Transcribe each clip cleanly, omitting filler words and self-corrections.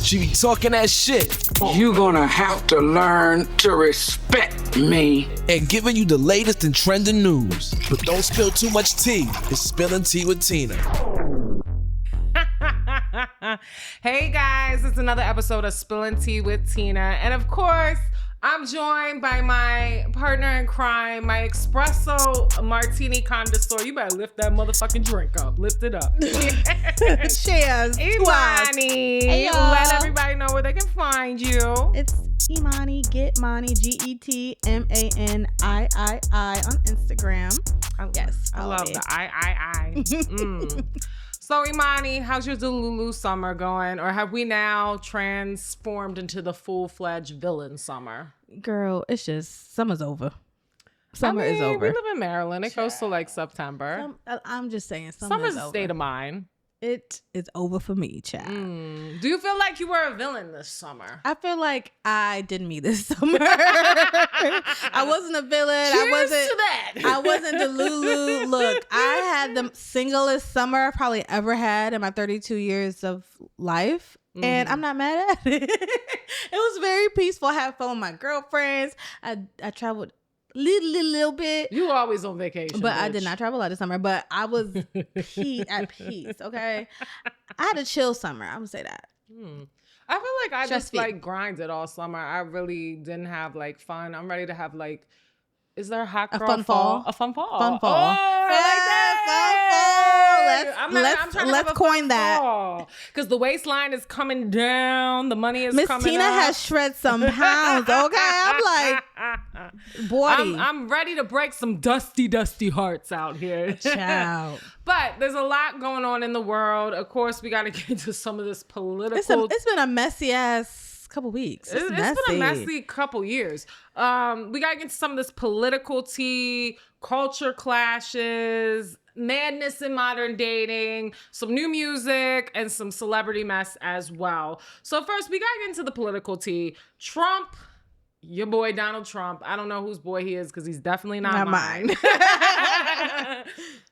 She be talking that shit. You gonna have to learn to respect me. And giving you the latest and trending news. But don't spill too much tea. It's Spilling Tea with Tina. Hey guys, it's another episode of Spilling Tea with Tina. And of course, I'm joined by my partner in crime, my espresso martini connoisseur. You better lift that motherfucking drink up. Lift it up. Cheers. Emani. Hey, y'all. Let everybody know where they can find you. It's Emani, Get Mani, GETMANIII on Instagram. I love the I. So Emani, how's your Delulu summer going? Or have we now transformed into the full-fledged villain summer? Girl, it's just, summer's over. Summer is over. We live in Maryland. It goes to like September. I'm just saying, Summer's is a over. state of mind. It is over for me, child. Do you feel like you were a villain this summer? I feel like I did me this summer. I wasn't a villain. Cheers to that. I wasn't the Lulu. Look, I had the singlest summer I've probably ever had in my 32 years of life. And I'm not mad at it. It was very peaceful. I had fun with my girlfriends. I traveled little bit. You always on vacation, but bitch. I did not travel a lot this summer. But I was at peace. Okay, I had a chill summer. I'm gonna say that. I feel like I just Stress-free. like grinded all summer. I really didn't have like fun. I'm ready to have like, is there a hot girl fun fall? A fun fall. Fun fall. Oh, I like that. Let's coin that. Because the waistline is coming down. The money is Miss coming Tina up. has shred some pounds. Okay, I'm like, boy, I'm ready to break some dusty hearts out here. child. But there's a lot going on in the world. Of course, we got to get into some of this political. It's been a messy ass couple weeks. It's been a messy couple years. We got to get into some of this political tea, culture clashes, madness in modern dating, some new music, and some celebrity mess as well. So first, we got to get into the political tea. Trump, your boy Donald Trump. I don't know whose boy he is because he's definitely not mine.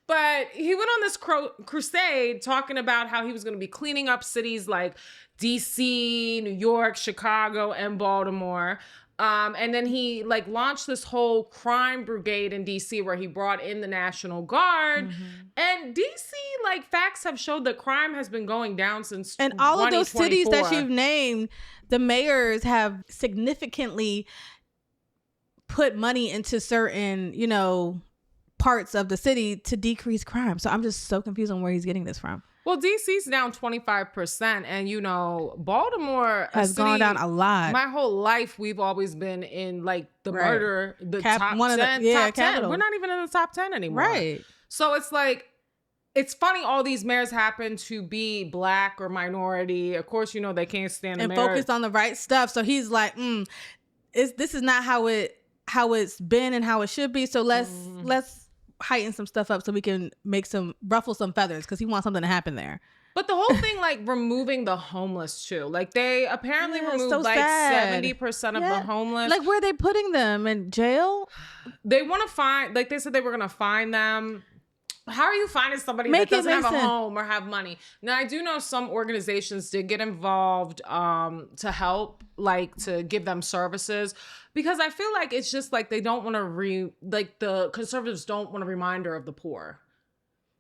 But he went on this crusade talking about how he was going to be cleaning up cities like DC, New York, Chicago, and Baltimore. And then he like launched this whole crime brigade in DC where he brought in the National Guard. And DC, like, facts have showed that crime has been going down since And all of those cities that 2024. you've named, the mayors have significantly put money into certain, parts of the city to decrease crime. So I'm just so confused on where he's getting this from. Well, DC's down 25%. And, Baltimore Has gone down a lot. My whole life, we've always been in, like, the murder, the top 10. One of the, top 10. capital. We're not even in the top 10 anymore. Right. So it's like, it's funny all these mayors happen to be black or minority. Of course, they can't stand the And mayor. focused on the right stuff. So he's like, this is not how it's been and how it should be. So let's heighten some stuff up so we can ruffle some feathers because he wants something to happen there. But the whole thing, like, removing the homeless too. Like, they apparently removed so like sad. 70% of the homeless. Like, where are they putting them? In jail? They want to find, like, they said they were going to find them. How are you finding somebody Make that it doesn't have make a sense. home or have money? Now, I do know some organizations did get involved to help, like, to give them services. Because I feel like it's just like they don't want to the conservatives don't want a reminder of the poor.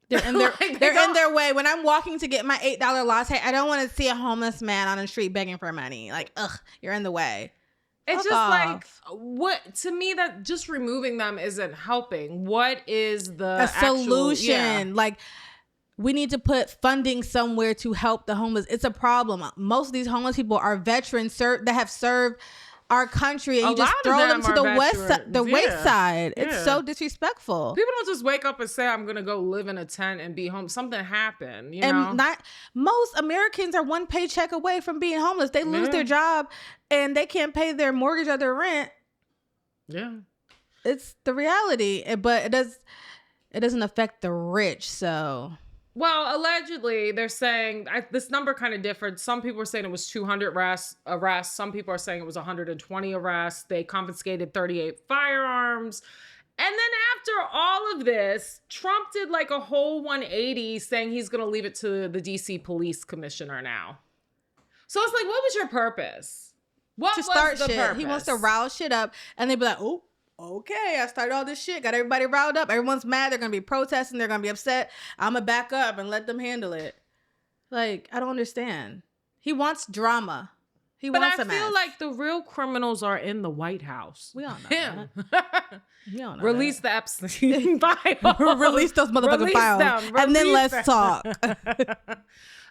They're in their way. When I'm walking to get my $8 latte, I don't want to see a homeless man on the street begging for money. Like, you're in the way. It's Fuck just off. like, what, to me, that just removing them isn't helping. What is the solution? Like, we need to put funding somewhere to help the homeless. It's a problem. Most of these homeless people are veterans that have served our country, and you just throw them to the wayside. It's so disrespectful. People don't just wake up and say, I'm gonna go live in a tent and be home. Something happened, And most Americans are one paycheck away from being homeless. They lose their job and they can't pay their mortgage or their rent. Yeah, it's the reality, but it doesn't affect the rich. So, well, allegedly, they're saying this number kind of differed. Some people are saying it was 200 arrests. Some people are saying it was 120 arrests. They confiscated 38 firearms. And then after all of this, Trump did like a whole 180 saying he's going to leave it to the DC police commissioner now. So it's like, what was your purpose? What To start was the shit. purpose? He wants to rile shit up, and they be like, oh, okay, I started all this shit, got everybody riled up. Everyone's mad. They're gonna be protesting. They're gonna be upset. I'm gonna back up and let them handle it. Like, I don't understand. He wants drama. He But wants I a mess. feel like the real criminals are in the White House. We all know Him. We all know Release the Epstein files. Release those motherfucking Release files. them. And then Release let's them. talk.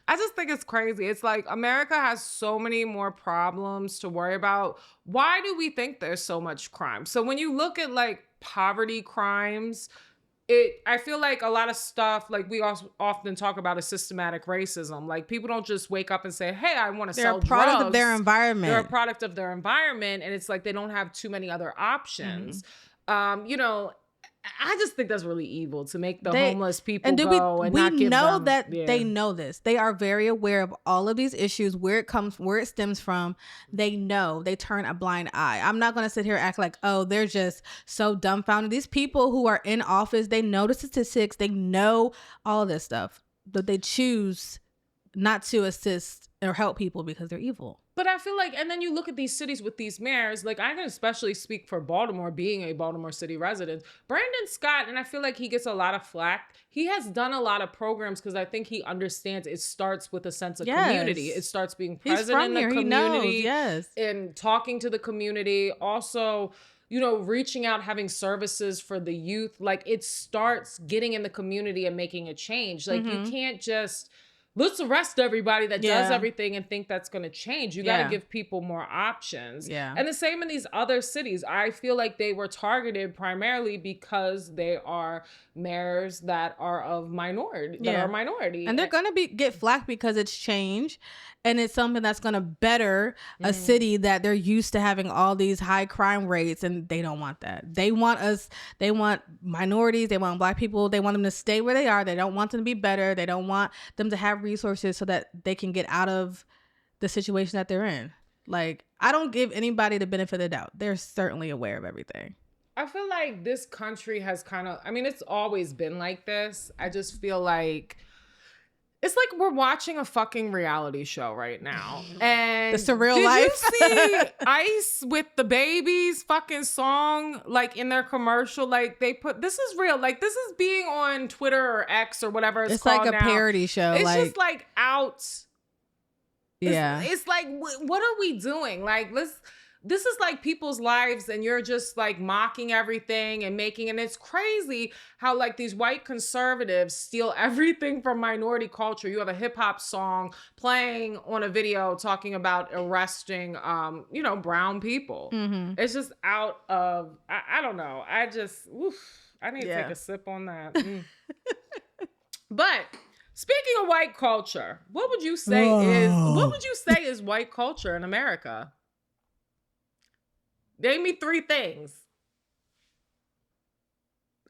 I just think it's crazy. It's like America has so many more problems to worry about. Why do we think there's so much crime? So when you look at like poverty crimes, I feel like a lot of stuff, like we also often talk about, is systematic racism. Like people don't just wake up and say, hey, I want to sell drugs. They're a product of their environment. They're a product of their environment. And it's like they don't have too many other options. You know, I just think that's really evil to make the homeless people go and not give them. They know this. They are very aware of all of these issues, where it stems from. They know. They turn a blind eye. I'm not going to sit here and act like, oh, they're just so dumbfounded. These people who are in office, they know the statistics. They know all of this stuff, but they choose not to assist or help people because they're evil. But I feel like, and then you look at these cities with these mayors, like I can especially speak for Baltimore, being a Baltimore City resident. Brandon Scott, and I feel like he gets a lot of flack. He has done a lot of programs because I think he understands it starts with a sense of community. It starts being present in the community, and talking to the community. Also, you know, reaching out, having services for the youth. Like it starts getting in the community and making a change. Like you can't just... let's arrest everybody that does everything and think that's going to change. You got to give people more options. Yeah. And the same in these other cities. I feel like they were targeted primarily because they are mayors that are of minority, And they're going to get flack because it's change. And it's something that's going to better a city that they're used to having all these high crime rates, and they don't want that. They want minorities, they want Black people, they want them to stay where they are. They don't want them to be better. They don't want them to have resources so that they can get out of the situation that they're in. Like, I don't give anybody the benefit of the doubt. They're certainly aware of everything. I feel like this country has it's always been like this. I just feel like it's like we're watching a fucking reality show right now. And the surreal life. Did you see Ice with the Babies fucking song, like in their commercial? Like they put, this is real. Like this is being on Twitter or X or whatever it's called like a now. parody show. It's just like out. Yeah. It's like, what are we doing? Like, this is like people's lives and you're just like mocking everything and it's crazy how like these white conservatives steal everything from minority culture. You have a hip hop song playing on a video talking about arresting, brown people. It's just out of, I don't know. I need to take a sip on that. But speaking of white culture, what would you say is white culture in America? Name me 3 things.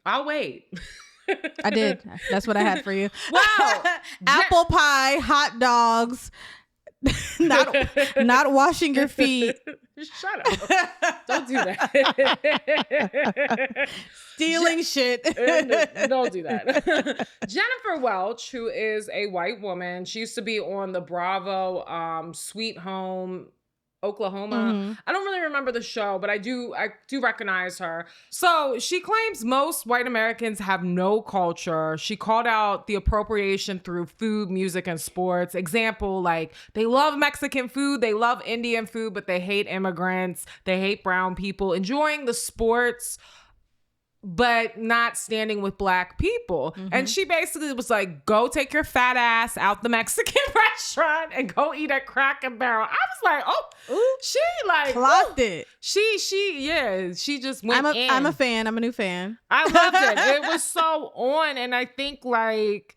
I'll wait. I did. That's what I had for you. Wow. Apple pie, hot dogs, not washing your feet. Shut up. Don't do that. Stealing shit. Don't do that. Jennifer Welch, who is a white woman, she used to be on the Bravo Sweet Home Oklahoma. I don't really remember the show, but I do recognize her. So she claims most white Americans have no culture. She called out the appropriation through food, music, and sports. Example, like they love Mexican food, they love Indian food, but they hate immigrants, they hate brown people, enjoying the sports, but not standing with Black people. And she basically was like, go take your fat ass out the Mexican restaurant and go eat at Cracker Barrel. I was like, oh, she like clocked it. She just went in. I'm a fan. I'm a new fan. I loved it. It was so on. And I think like,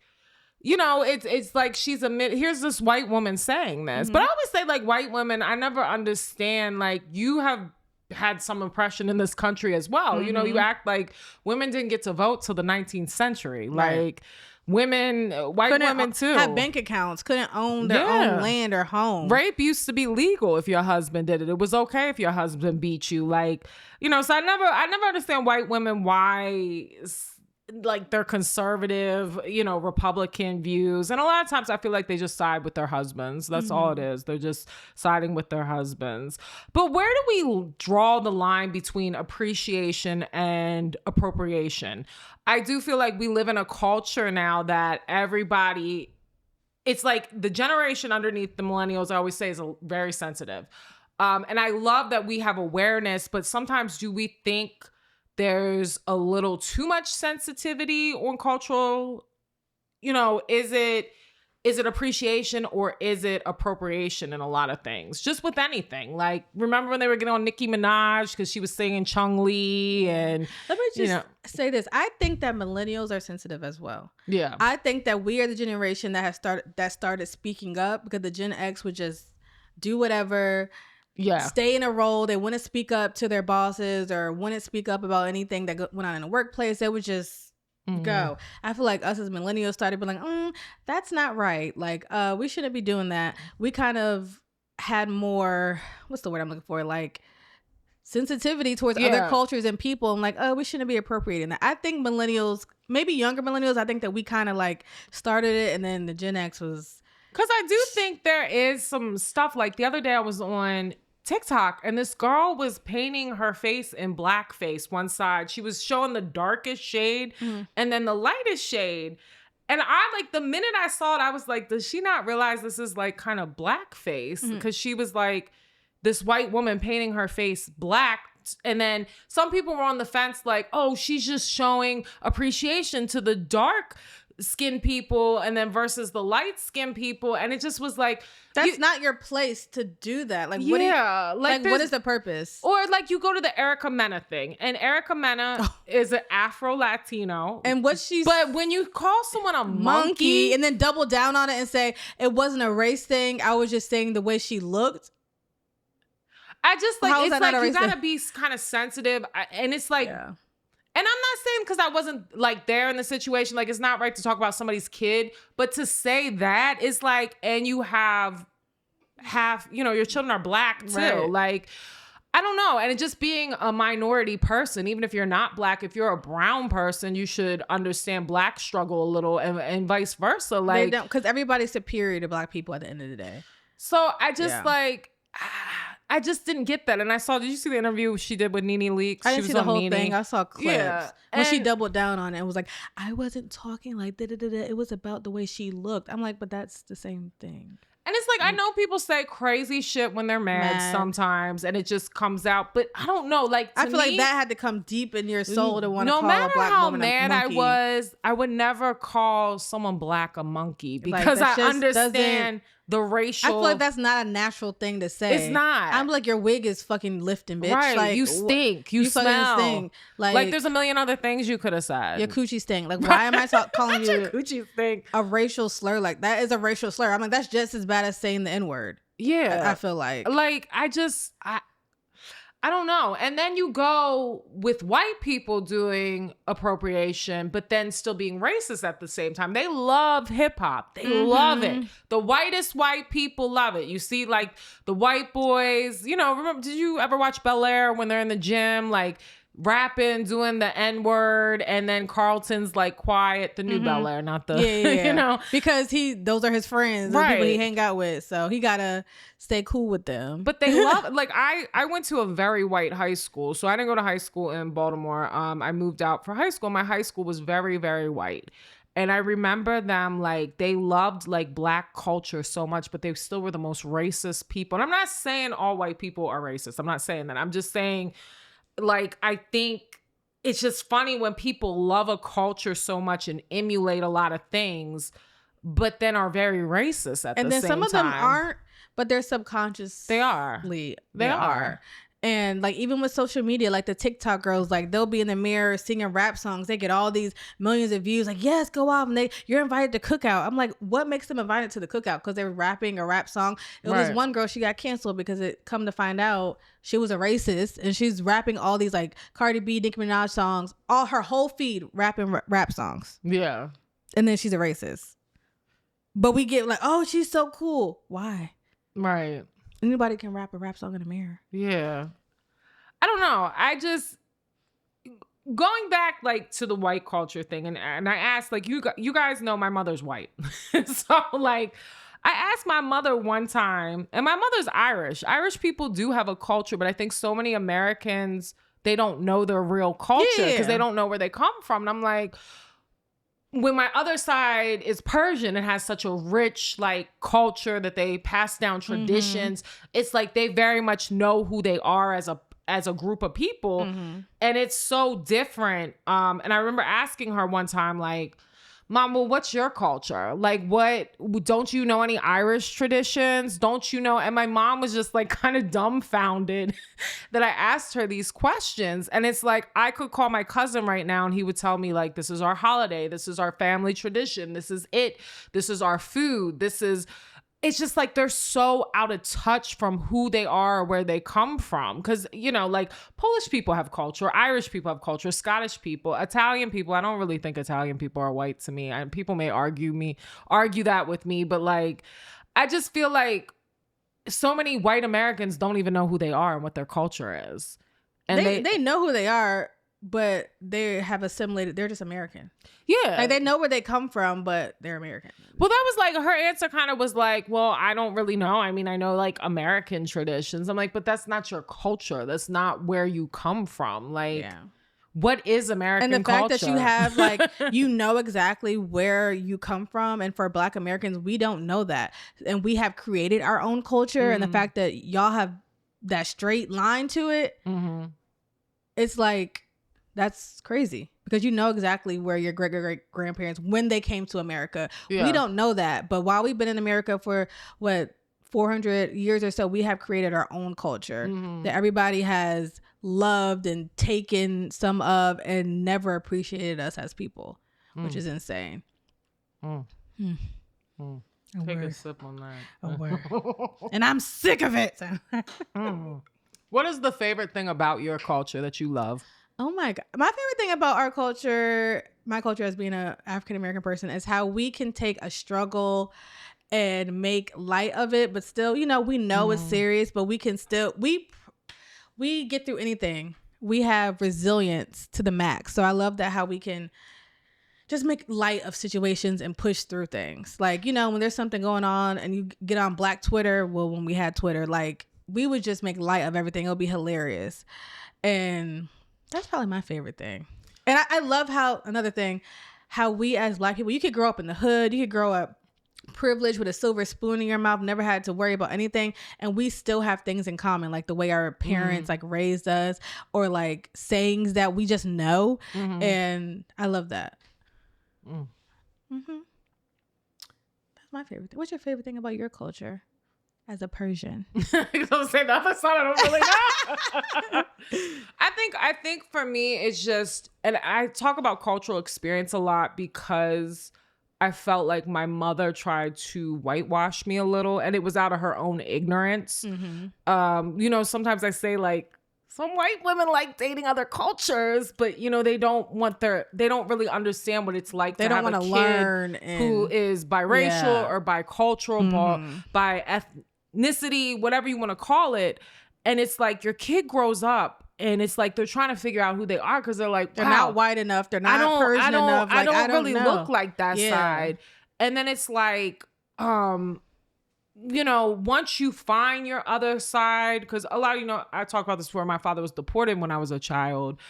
it's like here's this white woman saying this. But I always say like white women, I never understand, like you have had some oppression in this country as well. You act like women didn't get to vote till the 19th century. Like white women too. Have bank accounts, couldn't own their own land or home. Rape used to be legal if your husband did it. It was okay if your husband beat you. Like, so I never understand white women why like their conservative, Republican views. And a lot of times I feel like they just side with their husbands. That's all it is. They're just siding with their husbands. But where do we draw the line between appreciation and appropriation? I do feel like we live in a culture now that everybody, it's like the generation underneath the millennials, I always say, is very sensitive. And I love that we have awareness, but sometimes do we think there's a little too much sensitivity on cultural, is it appreciation or is it appropriation in a lot of things? Just with anything. Like, remember when they were getting on Nicki Minaj because she was singing Chung Lee? And let me just say this. I think that millennials are sensitive as well. Yeah. I think that we are the generation that started speaking up, because the Gen X would just do whatever. Yeah. Stay in a role. They wouldn't speak up to their bosses or wouldn't speak up about anything that went on in the workplace. They would just go. I feel like us as millennials started being like, that's not right. Like, we shouldn't be doing that. We kind of had more, what's the word I'm looking for? Like, sensitivity towards other cultures and people. I'm like, we shouldn't be appropriating that. I think millennials, maybe younger millennials, I think that we kind of like started it, and then the Gen X was. Because I do think there is some stuff, like the other day I was on TikTok and this girl was painting her face in blackface one side. She was showing the darkest shade and then the lightest shade. And I, like, the minute I saw it, I was like, does she not realize this is like kind of blackface? Because she was like this white woman painting her face black. And then some people were on the fence like, oh, she's just showing appreciation to the dark skin people and then versus the light skin people. And it just was like, that's not your place to do that. Like, what is the purpose? Or like, you go to the Erica Mena thing, and Erica Mena is an Afro-Latino. And but when you call someone a monkey and then double down on it and say it wasn't a race thing, I was just saying the way she looked. I just like, it's like you gotta be kind of sensitive. And it's like, and I'm not saying because I wasn't like there in the situation, like it's not right to talk about somebody's kid, but to say that is like, and you have half, your children are black too. Right. Like, I don't know. And it just being a minority person, even if you're not black, if you're a brown person, you should understand black struggle a little and vice versa. Like, they don't, because everybody's superior to black people at the end of the day. So I just I just didn't get that. And did you see the interview she did with Nene Leakes? I didn't see the whole thing. I saw clips. Yeah. When she doubled down on it and was like, I wasn't talking like da-da-da-da. It was about the way she looked. I'm like, but that's the same thing. And it's like, I know people say crazy shit when they're mad sometimes, and it just comes out. But I don't know. Like, I feel like that had to come deep in your soul to want to call a black woman a monkey. No matter how mad I was, I would never call someone black a monkey because I understand the racial. I feel like that's not a natural thing to say. It's not. I'm like, your wig is fucking lifting, bitch. Right. Like, you stink. You smell. Stink. Like, there's a million other things you could have said. Your coochie stink. Like, why am I calling you your coochie stink a racial slur? Like, that is a racial slur. I'm like, that's just as bad as saying the N-word. Yeah. I feel like. Like, I don't know. And then you go with white people doing appropriation, but then still being racist at the same time. They love hip hop. They love it. The whitest white people love it. You see, like, the white boys, remember, did you ever watch Bel-Air when they're in the gym, like, rapping, doing the N-word, and then Carlton's like quiet, the new Bel-Air, not the, because those are his friends, the people he hang out with, so he gotta stay cool with them. But they love, like, I went to a very white high school, so I didn't go to high school in Baltimore. I moved out for high school. My high school was very, very white. And I remember them, like, they loved, like, black culture so much, but they still were the most racist people. And I'm not saying all white people are racist. I'm not saying that. I'm just saying, like, I think it's just funny when people love a culture so much and emulate a lot of things, but then are very racist at the same time. And then some of them aren't, but they're subconscious. They are. They are. And like, even with social media, like the TikTok girls, like, they'll be in the mirror singing rap songs. They get all these millions of views. Like, yes, go off. And you're invited to cookout. I'm like, what makes them invited to the cookout? Because they're rapping a rap song. It was this one girl, she got canceled because come to find out she was a racist, and she's rapping all these like Cardi B, Nicki Minaj songs, all her whole feed rapping rap songs. Yeah. And then she's a racist. But we get like, oh, she's so cool. Why? Right. Anybody can rap a rap song in the mirror. Yeah. I don't know. going back like to the white culture thing, and I asked, like, you guys know my mother's white. So like I asked my mother one time, and my mother's Irish. Irish people do have a culture, but I think so many Americans, they don't know their real culture because they don't know where they come from. And I'm like, when my other side is Persian and has such a rich like culture that they pass down traditions, it's like they very much know who they are as a group of people. And it's so different. And I remember asking her one time, like, Mom, well, what's your culture? Like, don't you know any Irish traditions? Don't you know? And my mom was just like kind of dumbfounded that I asked her these questions. And it's like, I could call my cousin right now and he would tell me, like, this is our holiday. This is our family tradition. This is it. This is our food. It's just like they're so out of touch from who they are or where they come from. Because, you know, like Polish people have culture, Irish people have culture, Scottish people, Italian people. I don't really think Italian people are white to me. And people may argue that with me. But like, I just feel like so many white Americans don't even know who they are and what their culture is. And they know who they are, but they have assimilated. They're just American. Yeah. Like they know where they come from, but they're American. Well, that was like, her answer kind of was like, well, I don't really know. I mean, I know like American traditions. I'm like, but that's not your culture. That's not where you come from. Like, what is American culture? And the fact that you have like, you know exactly where you come from. And for Black Americans, we don't know that. And we have created our own culture. And the fact that y'all have that straight line to it, it's like, that's crazy because you know exactly where your great grandparents, when they came to America. We don't know that. But while we've been in America for 400 years or so, we have created our own culture that everybody has loved and taken some of and never appreciated us as people, which is insane. Take a sip on that. A word. And I'm sick of it. What is the favorite thing about your culture that you love? Oh my God. My favorite thing about our culture, my culture as being an African-American person, is how we can take a struggle and make light of it, but still, you know it's serious, but we can still, we get through anything. We have resilience to the max. So I love that how we can just make light of situations and push through things. Like, when there's something going on and you get on Black Twitter, well, when we had Twitter, like we would just make light of everything. It'll be hilarious. And that's probably my favorite thing. And I love how we as Black people, you could grow up in the hood, you could grow up privileged with a silver spoon in your mouth, never had to worry about anything, and we still have things in common, like the way our parents like raised us, or like sayings that we just know. And I love that. That's my favorite thing. What's your favorite thing about your culture as a Persian? You don't say the other side. I don't really know. I think for me, it's just, and I talk about cultural experience a lot because I felt like my mother tried to whitewash me a little, and it was out of her own ignorance. Sometimes I say like, some white women like dating other cultures, but they don't really understand what it's like to have a kid learn who is biracial or bicultural, or by ethnicity, whatever you want to call it. And it's like your kid grows up and it's like they're trying to figure out who they are because they're like, they're not white enough, they're not Persian enough. Like, I don't really know. look like that side. And then it's like, once you find your other side, because a lot of, I talk about this before, my father was deported when I was a child,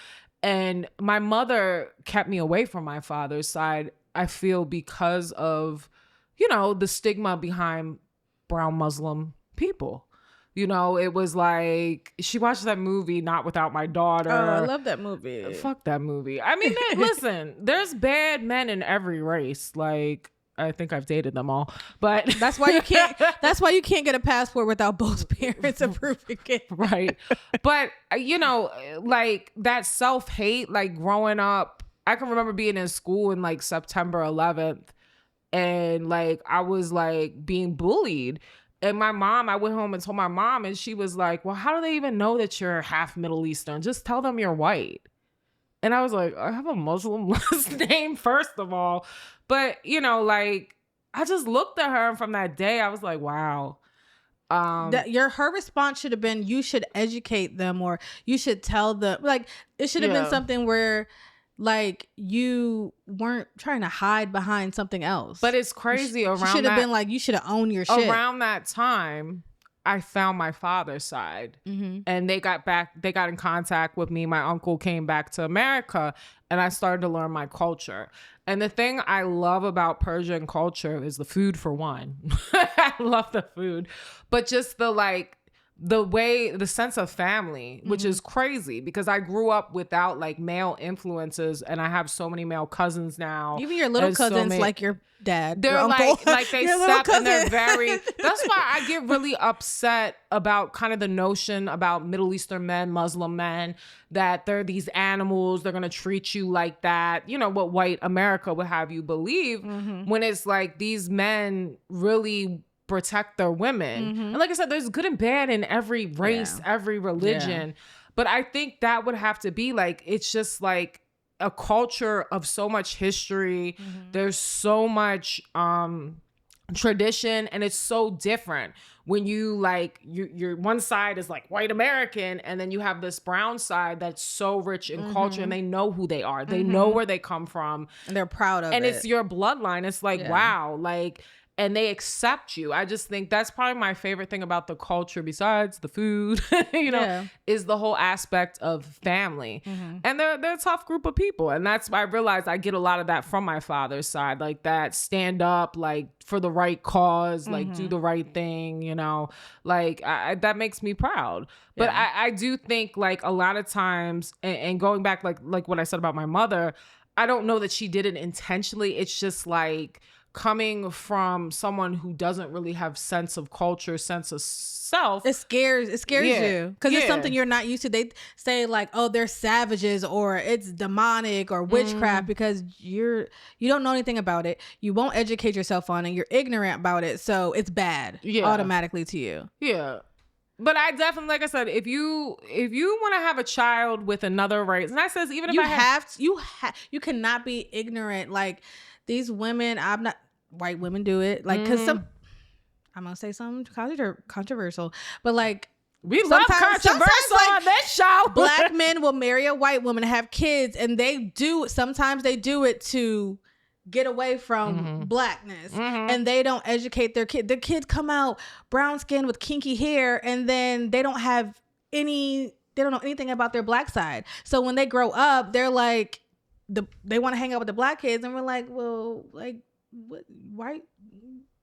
and my mother kept me away from my father's side, I feel, because of, the stigma behind brown Muslim people. It was like, she watched that movie, Not Without My Daughter. Oh, I love that movie. Fuck that movie. I mean, listen, there's bad men in every race. Like, I think I've dated them all, but that's why you can't get a passport without both parents approving it. Right. But like that self-hate, like growing up, I can remember being in school in like September 11th, and like I was like being bullied. And I went home and told my mom, and she was like, well, how do they even know that you're half Middle Eastern? Just tell them you're white. And I was like, I have a Muslim last name, first of all. But, like, I just looked at her, and from that day, I was like, wow. Her response should have been, you should educate them, or you should tell them, like, it should have been something where, like, you weren't trying to hide behind something else. But it's crazy. You should have been like, you should have owned your shit. Around that time, I found my father's side, and they got in contact with me. My uncle came back to America, and I started to learn my culture. And the thing I love about Persian culture is the food, for one. I love the food, but just the sense of family, which is crazy because I grew up without like male influences, and I have so many male cousins now. Even your little cousins, like your dad, they're your uncle. like they step and they're very. That's why I get really upset about kind of the notion about Middle Eastern men, Muslim men, that they're these animals. They're gonna treat you like that. You know what white America would have you believe, when it's like these men really protect their women. And like I said, there's good and bad in every race, every religion. But I think that would have to be like, it's just like a culture of so much history. There's so much tradition, and it's so different when you like your one side is like white American, and then you have this brown side that's so rich in culture, and they know who they are. They know where they come from. And they're proud of it. And it's your bloodline. It's like, wow, like, and they accept you. I just think that's probably my favorite thing about the culture, besides the food, is the whole aspect of family. And they're a tough group of people. And that's why I realized I get a lot of that from my father's side, like that stand up, like for the right cause, like do the right thing, like that makes me proud. But I do think like a lot of times, and going back, like what I said about my mother, I don't know that she did it intentionally. It's just like, coming from someone who doesn't really have sense of culture, sense of self. It scares you because it's something you're not used to. They say like, oh, they're savages, or it's demonic or witchcraft, because you don't know anything about it. You won't educate yourself on it. You're ignorant about it. So it's bad automatically to you. Yeah. But I definitely, like I said, if you want to have a child with another race, and I says, even if you cannot be ignorant. Like these women, white women do it, like, because I'm gonna say something controversial, but like, we love controversial on this show. Black men will marry a white woman and have kids, and sometimes they do it to get away from blackness, and they don't educate their kid. Their kids come out brown skin with kinky hair, and then they don't know anything about their black side. So when they grow up, they're like, they want to hang out with the black kids, and we're like, well, like,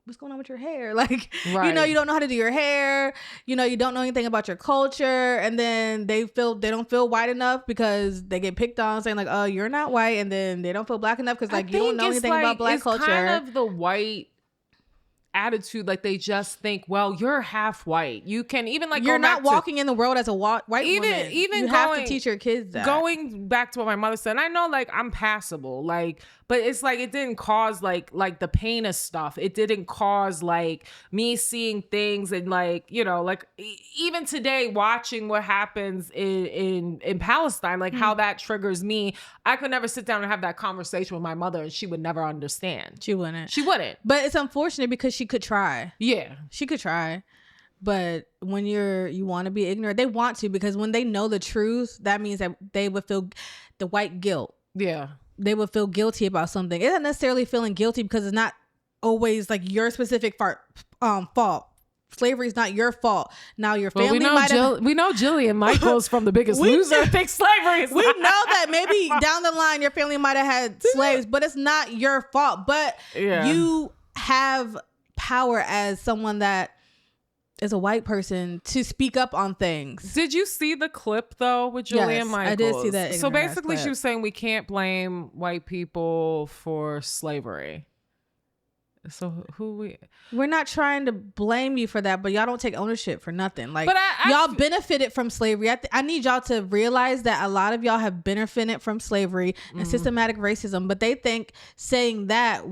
what's going on with your hair? Like, you don't know how to do your hair. You don't know anything about your culture, and then they don't feel white enough because they get picked on, saying like, oh, you're not white, and then they don't feel black enough because like you don't know anything about black culture. Kind of the white attitude, like they just think, well, you're half white. You can even like you're not walking in the world as a white woman. Even you have to teach your kids that. Going back to what my mother said, and I know like I'm passable, like, but it's like it didn't cause like the pain of stuff. It didn't cause like me seeing things and like like even today watching what happens in Palestine, like how that triggers me. I could never sit down and have that conversation with my mother, and she would never understand. She wouldn't. But it's unfortunate because she could try. Yeah, she could try. But when you want to be ignorant, they want to, because when they know the truth, that means that they would feel the white guilt. Yeah. They would feel guilty about something. It's not necessarily feeling guilty because it's not always like your specific fault. Slavery is not your fault. Now your family we know Jillian Michaels from The Biggest Loser thinks slavery is. We know that maybe down the line your family might have had slaves, but it's not your fault. But you have power as someone that is a white person to speak up on things. Did you see the clip though with Jillian Michaels? I did see that. So basically she was saying we can't blame white people for slavery. So we're not trying to blame you for that, but y'all don't take ownership for nothing. Like, but y'all benefited from slavery. I need y'all to realize that a lot of y'all have benefited from slavery and systematic racism, but they think saying that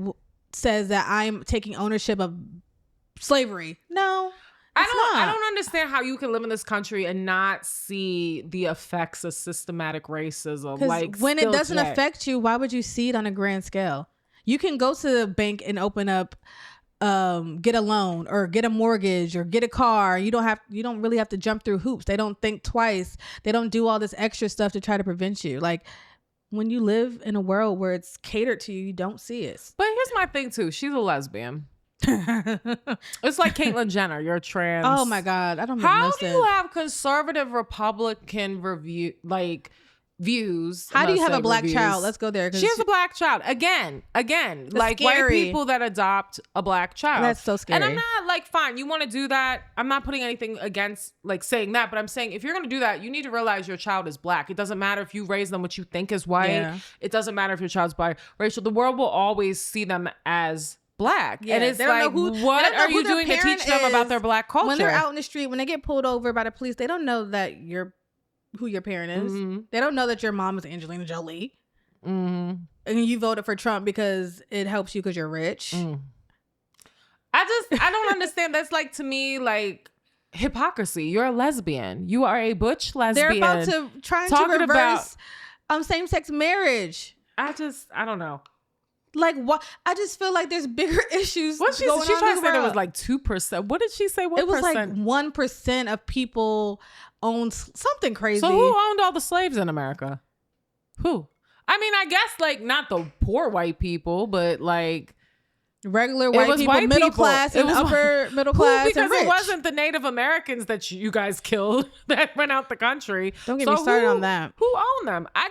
says that I'm taking ownership of slavery. No. I don't understand how you can live in this country and not see the effects of systematic racism. Like, when it doesn't affect you, why would you see it on a grand scale? You can go to the bank and open up get a loan or get a mortgage or get a car. You don't really have to jump through hoops. They don't think twice. They don't do all this extra stuff to try to prevent you. Like, when you live in a world where it's catered to you, you don't see it. But here's my thing too. She's a lesbian. It's like Caitlyn Jenner. You're trans. Oh my God. I don't make How no do sense. you have conservative Republican views? How do you let's have a say black reviews. child? Let's go there. 'Cause She has a black child. Again, like white scary. people that adopt a black child. That's so scary. And I'm not like, fine, you want to do that. I'm not putting anything against like saying that, but I'm saying if you're going to do that, you need to realize your child is black. It doesn't matter if you raise them what you think is white. Yeah. It doesn't matter if your child's biracial. The world will always see them as black. Yeah, and it's they don't like, know who- what they don't know are who you their doing to parent teach them about is. their black culture? When they're out in the street, when they get pulled over by the police, they don't know that who your parent is. Mm-hmm. They don't know that your mom is Angelina Jolie. Mm-hmm. And you voted for Trump because it helps you because you're rich. I don't understand. That's like, to me, like hypocrisy. You're a lesbian. You are a butch lesbian. They're about to try to Talking reverse same-sex marriage. I don't know. Like, what? I just feel like there's bigger issues What she going on tried in to the say there was world. like 2%. What did she say? What It was like percent? 1% of people own something crazy. So who owned all the slaves in America? Who? I mean, I guess like not the poor white people, but like Regular it white was people, white middle people. class It and was upper middle who? class Because and rich. it wasn't the Native Americans that you guys killed that went out the country. Don't get me started on that. Who owned them? I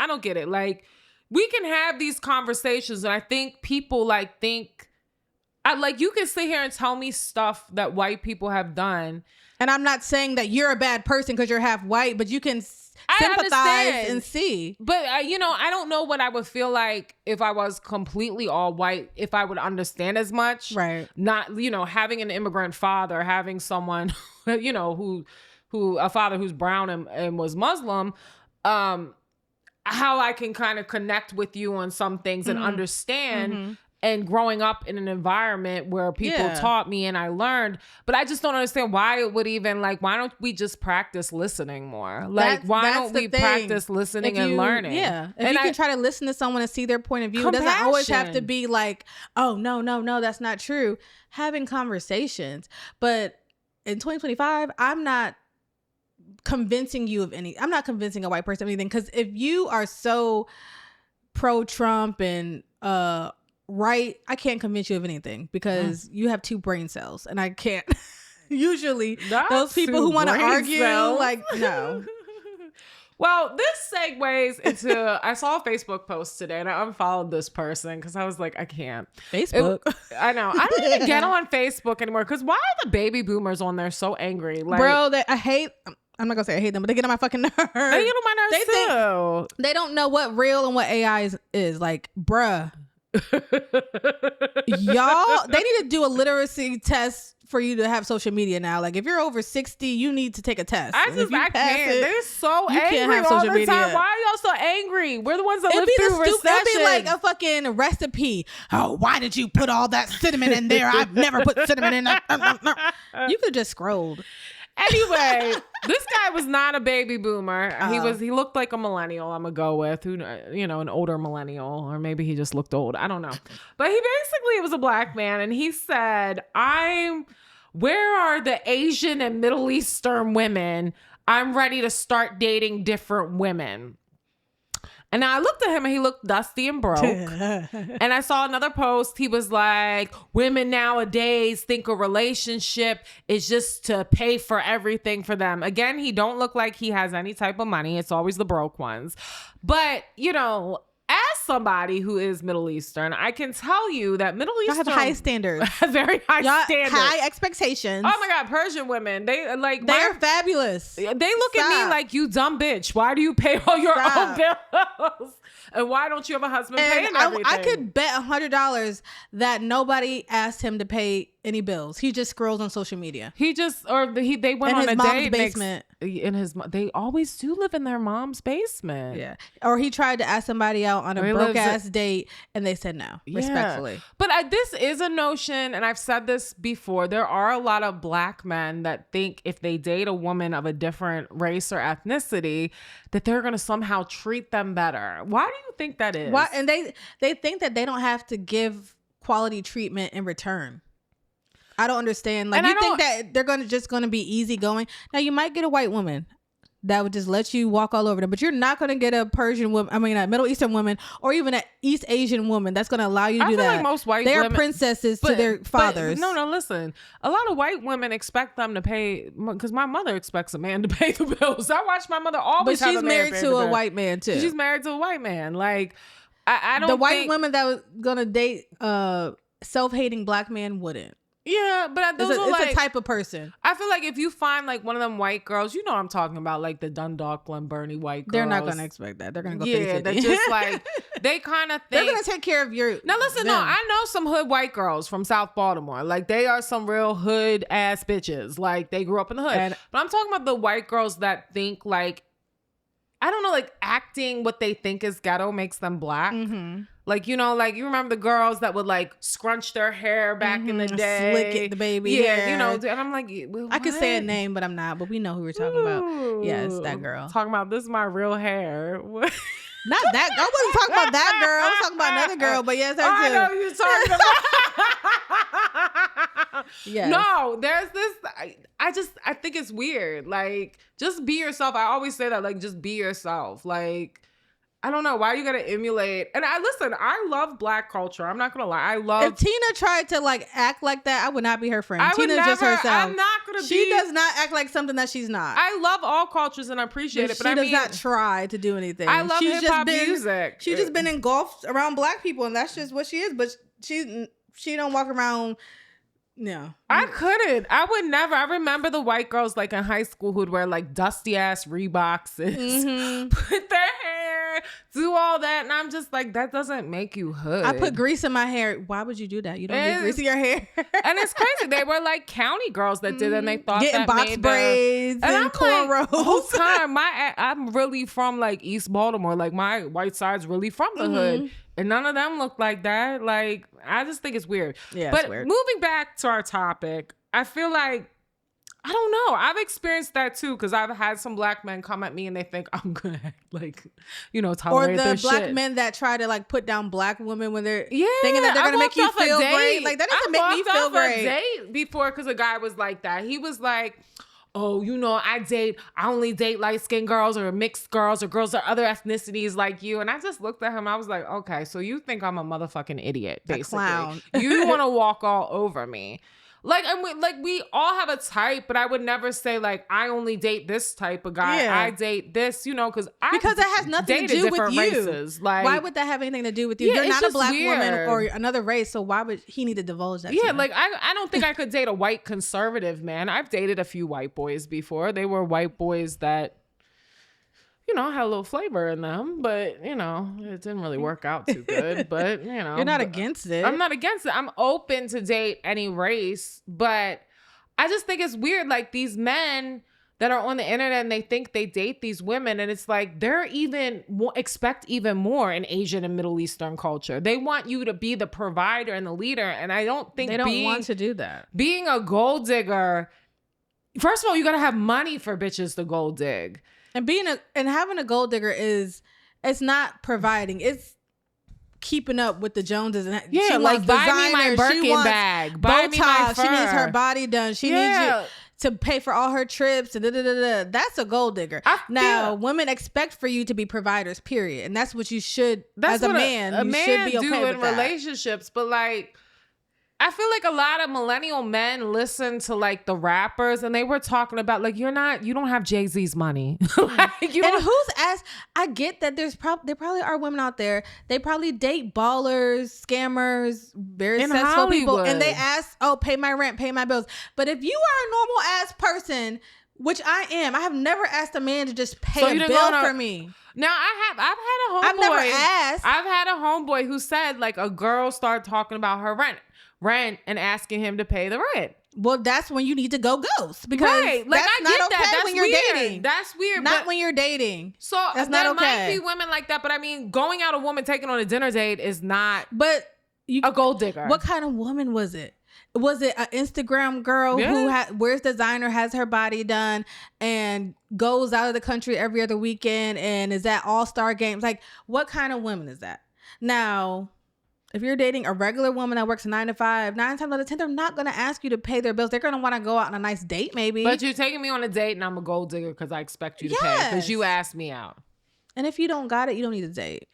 don't get it. Like, we can have these conversations, and I think people like you can sit here and tell me stuff that white people have done. And I'm not saying that you're a bad person because you're half white, but you can I sympathize understand. and see. But, I don't know what I would feel like if I was completely all white, if I would understand as much. Right. Not, having an immigrant father, having someone, who a father who's brown and was Muslim, how I can kind of connect with you on some things and understand. And growing up in an environment where people taught me and I learned, but I just don't understand why it would even why don't we just practice listening more? Like, why don't we practice listening and learning? Yeah. If and you can try to listen to someone and see their point of view, it doesn't always have to be like, oh, no, that's not true. Having conversations. But in 2025, I'm not convincing you of I'm not convincing a white person of anything. Because if you are so pro-Trump and right, I can't convince you of anything because you have 2 brain cells and I can't. Usually those people who want to argue, like, no. Well, this segues into, I saw a Facebook post today and I unfollowed this person because I was like, I can't. Facebook. I know. I don't even get on Facebook anymore because why are the baby boomers on there so angry? Like, bro, I hate, I'm not going to say I hate them, but they get on my fucking nerves. They get on my nerves too. They don't know what real and what AI is. Like, bruh. Y'all, they need to do a literacy test for you to have social media now. Like, if you're over 60, you need to take a test. I can't. They're so angry can't have all social the time. media. Why are y'all so angry? We're the ones that It'd live be through recession. It'd be like a fucking recipe. Oh, why did you put all that cinnamon in there? I've never put cinnamon in there. You could just scrolled. Anyway, this guy was not a baby boomer. He looked like a millennial. I'm gonna go with an older millennial, or maybe he just looked old. I don't know. But he basically was a black man, and he said, where are the Asian and Middle Eastern women? I'm ready to start dating different women. And I looked at him and he looked dusty and broke. And I saw another post. He was like, women nowadays think a relationship is just to pay for everything for them. Again, he don't look like he has any type of money. It's always the broke ones. But, as somebody who is Middle Eastern, I can tell you that Middle Eastern have high standards. Very high standards. High expectations. Oh my God, Persian women. They're fabulous. They look at me like, you dumb bitch. Why do you pay all your own bills? And why don't you have a husband paying everything? I could bet $100 that nobody asked him to pay any bills. He just scrolls on social media. They went in on his a mom's date basement. They always do live in their mom's basement. Yeah. Or he tried to ask somebody out on a broke ass date and they said no, respectfully. But this is a notion, and I've said this before. There are a lot of black men that think if they date a woman of a different race or ethnicity, that they're going to somehow treat them better. Why do you think that is? Why? And they think that they don't have to give quality treatment in return. I don't understand. Like, And you think that they're just going to be easygoing. Now, you might get a white woman that would just let you walk all over them, but you're not going to get a Persian woman, a Middle Eastern woman, or even an East Asian woman that's going to allow you to do that. I feel like most white women, they are princesses to their fathers. No, listen. A lot of white women expect them to pay, because my mother expects a man to pay the bills. I watch my mother always have a man pay the bill. But she's married to a white man, too. She's married to a white man. Like, I don't The white women that was going to date self-hating black man wouldn't. Yeah, but it's a type of person. I feel like if you find like one of them white girls, you know what I'm talking about, like the Dundalk, Glen white girls. They're not going to expect that. They're going to go 50-50. Yeah, they're just like, they kind of think. They're going to take care of your... Now listen, no, I know some hood white girls from South Baltimore. Like, they are some real hood ass bitches. Like, they grew up in the hood. But I'm talking about the white girls that think like, I don't know, like acting what they think is ghetto makes them black. Mm-hmm. Like, you know, like you remember the girls that would like scrunch their hair back in the day. Slick it, the baby hair. You know, and I'm like, I could say a name, but I'm not. But we know who we're talking about. Yeah, it's that girl. Talking about, this is my real hair. Not that. I wasn't talking about that girl. I was talking about another girl, but yes, her too. I know you're talking about. Yes. No, there's this. I think it's weird. Like, just be yourself. I always say that. Like, just be yourself. Like, I don't know why you gotta emulate. And I love black culture. I'm not gonna lie. If Tina tried to like act like that, I would not be her friend. Tina's just herself. I'm not gonna be. She does not act like something that she's not. I love all cultures and I appreciate it, but she does not try to do anything. I love hip hop music. She's just been engulfed around black people, and that's just what she is. But she don't walk around. No, I couldn't. I would never. I remember the white girls like in high school who'd wear like dusty ass Reeboks, put their hair, do all that, and I'm just like, that doesn't make you hood. I put grease in my hair. Why would you do that? You don't need grease in your hair. And it's crazy. They were like county girls that did it, and they thought getting that box made braids and cornrows. Like, whole time, I'm really from like East Baltimore. Like, my white side's really from the hood. And none of them look like that. Like, I just think it's weird. Yeah, but it's weird. Moving back to our topic, I feel like, I don't know. I've experienced that too, because I've had some black men come at me and they think I'm gonna like, you know, tolerate their shit. Or the black men that try to like put down black women when they're thinking that they're gonna make you feel great. Like, that doesn't make me feel great. I walked off a date before because a guy was like that. He was like, oh, you know, I only date light-skinned girls or mixed girls or girls of other ethnicities like you. And I just looked at him. I was like, okay, so you think I'm a motherfucking idiot, basically. A clown. You want to walk all over me. Like, we all have a type, but I would never say like, I only date this type of guy. Yeah. I date this, you know, because it has nothing to do with you. Races. Like, why would that have anything to do with you? You're not a black woman or another race, so why would he need to divulge that? Yeah, like I don't think I could date a white conservative man. I've dated a few white boys before. They were white boys that, you know, had a little flavor in them, but, you know, it didn't really work out too good. But, you know. You're not against it. I'm not against it. I'm open to date any race, but I just think it's weird. Like, these men that are on the internet and they think they date these women, and it's like they're expect even more in Asian and Middle Eastern culture. They want you to be the provider and the leader, and I don't think they don't want to do that. Being a gold digger, first of all, you got to have money for bitches to gold dig. And having a gold digger it's not providing. It's keeping up with the Joneses. And yeah, she like buy me my Birkin bag, buy me my fur. She needs her body done. She needs you to pay for all her trips. And that's a gold digger. Now, women expect for you to be providers. Period. And that's what you should. As a man, you should be okay do with in that. Relationships. But like, I feel like a lot of millennial men listen to like the rappers and they were talking about like, you don't have Jay-Z's money. Like, and who's asked? I get that there probably are women out there. They probably date ballers, scammers, very successful people. And they ask, oh, pay my rent, pay my bills. But if you are a normal ass person, which I am, I have never asked a man to just pay a bill for me. Now I've had a homeboy. I've never asked. I've had a homeboy who said like a girl started talking about her rent and asking him to pay the rent. Well, that's when you need to go ghost, because like, that's I not get okay that. That's when you're dating. That's weird. Not when you're dating. So that's there not okay. might be women like that, but I mean, going out a woman taking on a dinner date is not. But a gold digger. What kind of woman was it? Was it an Instagram girl who wears designer, has her body done, and goes out of the country every other weekend and is at all-star games? Like, what kind of woman is that? Now, If you're dating a regular woman that works 9 to 5, 9 times out of 10, they're not going to ask you to pay their bills. They're going to want to go out on a nice date, maybe. But you're taking me on a date and I'm a gold digger because I expect you to pay because you asked me out. And if you don't got it, you don't need a date.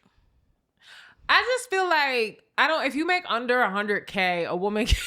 I just feel like if you make under 100K, a woman can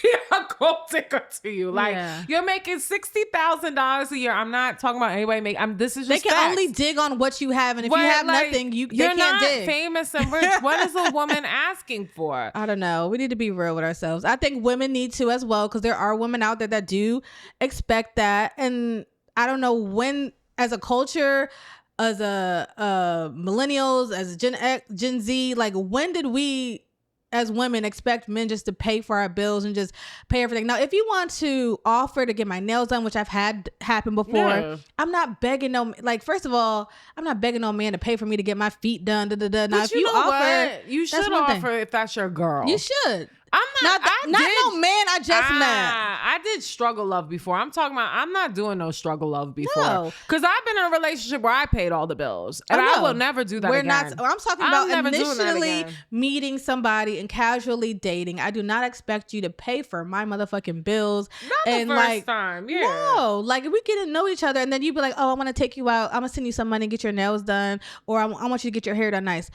be a gold digger to you. Like you're making $60,000 a year. I'm not talking about anybody this is just they can facts. only dig on what you have, and if you have nothing, they you're can't not dig. famous and rich. What is a woman asking for? I don't know. We need to be real with ourselves. I think women need to as well, because there are women out there that do expect that, and I don't know when, as a culture, as a millennials, as Gen X, Gen Z, like when did we as women expect men just to pay for our bills and just pay everything? Now, if you want to offer to get my nails done, which I've had happen before, I'm not begging first of all, I'm not begging no man to pay for me to get my feet done. Now, but if you offer, you should offer if that's your girl. You should. I'm not. Not no man I just met. I did struggle love before. I'm talking about. I'm not doing no struggle love before. No, because I've been in a relationship where I paid all the bills, and I will never do that again. I'm talking about initially meeting somebody and casually dating. I do not expect you to pay for my motherfucking bills. Not the first time. Yeah. No, like if we get to know each other, and then you be like, "Oh, I want to take you out. I'm gonna send you some money, get your nails done, or I want you to get your hair done nice."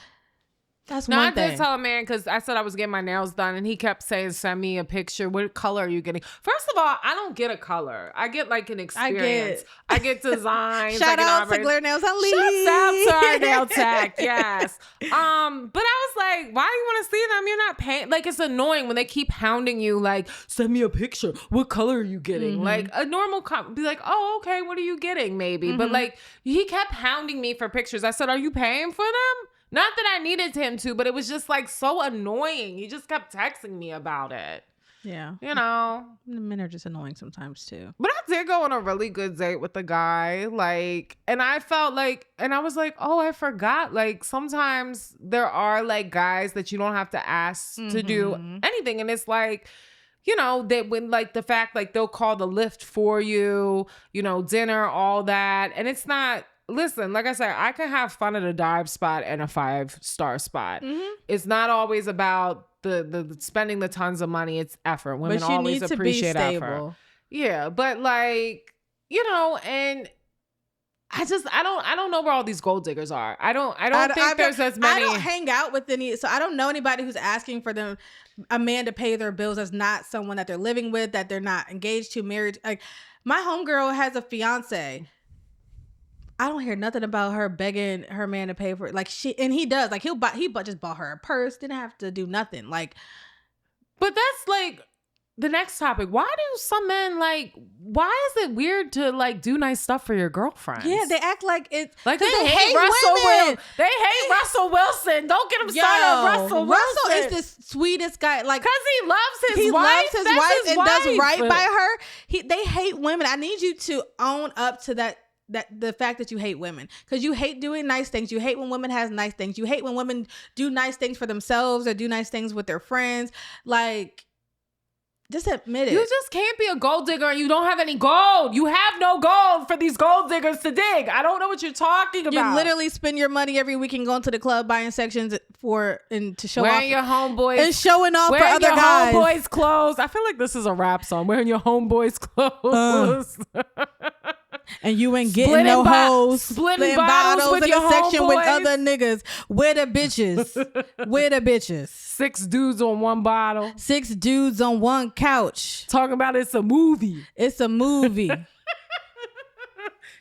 That's one thing. I did tell a man, because I said I was getting my nails done, and he kept saying, "Send me a picture. What color are you getting?" First of all, I don't get a color. I get like an experience. I get designs. Shout out to Glare Nails on Lily. Shout out to our nail tech. Yes. But I was like, why do you want to see them? You're not paying. Like, it's annoying when they keep hounding you. Like, send me a picture. What color are you getting? Like a normal be like, oh, okay. What are you getting? Maybe. But like, he kept hounding me for pictures. I said, are you paying for them? Not that I needed him to, but it was just like so annoying. He just kept texting me about it. Yeah. You know. Men are just annoying sometimes too. But I did go on a really good date with the guy. Like, and I felt like, and I was like, oh, I forgot. Like, sometimes there are like guys that you don't have to ask to do anything. And it's like, you know, that when like the fact like they'll call the lift for you, you know, dinner, all that. And it's not. Listen, like I said, I can have fun at a dive spot and a 5-star spot. It's not always about the spending the tons of money. It's effort. Women always appreciate effort. Yeah, but like, you know, and I don't know where all these gold diggers are. I don't think there's as many. I don't hang out with any, so I don't know anybody who's asking for a man to pay their bills that's not someone that they're living with, that they're not engaged to, married. Like, my homegirl has a fiance. I don't hear nothing about her begging her man to pay for it. Like, and he does. Like, he just bought her a purse. Didn't have to do nothing. Like, but that's like the next topic. Why do some men why is it weird to like do nice stuff for your girlfriend? Yeah, they act like it's like they hate Russell Wilson. They hate Russell Wilson. Don't get him started on Russell Wilson. Russell is the sweetest guy. Like, because he loves his wife. Loves his wife and does right by her. They hate women. I need you to own up to that the fact that you hate women, because you hate doing nice things. You hate when women has nice things. You hate when women do nice things for themselves or do nice things with their friends. Like, just admit it. You just can't be a gold digger and you don't have any gold. You have no gold for these gold diggers to dig. I don't know what you're talking about. You literally spend your money every weekend going to the club, buying sections to show wearing off. Wearing your homeboys. And showing off for other guys. Wearing your homeboys' clothes. I feel like this is a rap song. Wearing your homeboys' clothes. And you ain't getting no hoes. Splitting bottles with in your a section homeboys. with other niggas. Where the bitches? Where the bitches? 6 dudes on one bottle. 6 dudes on one couch. Talking about it's a movie. It's a movie.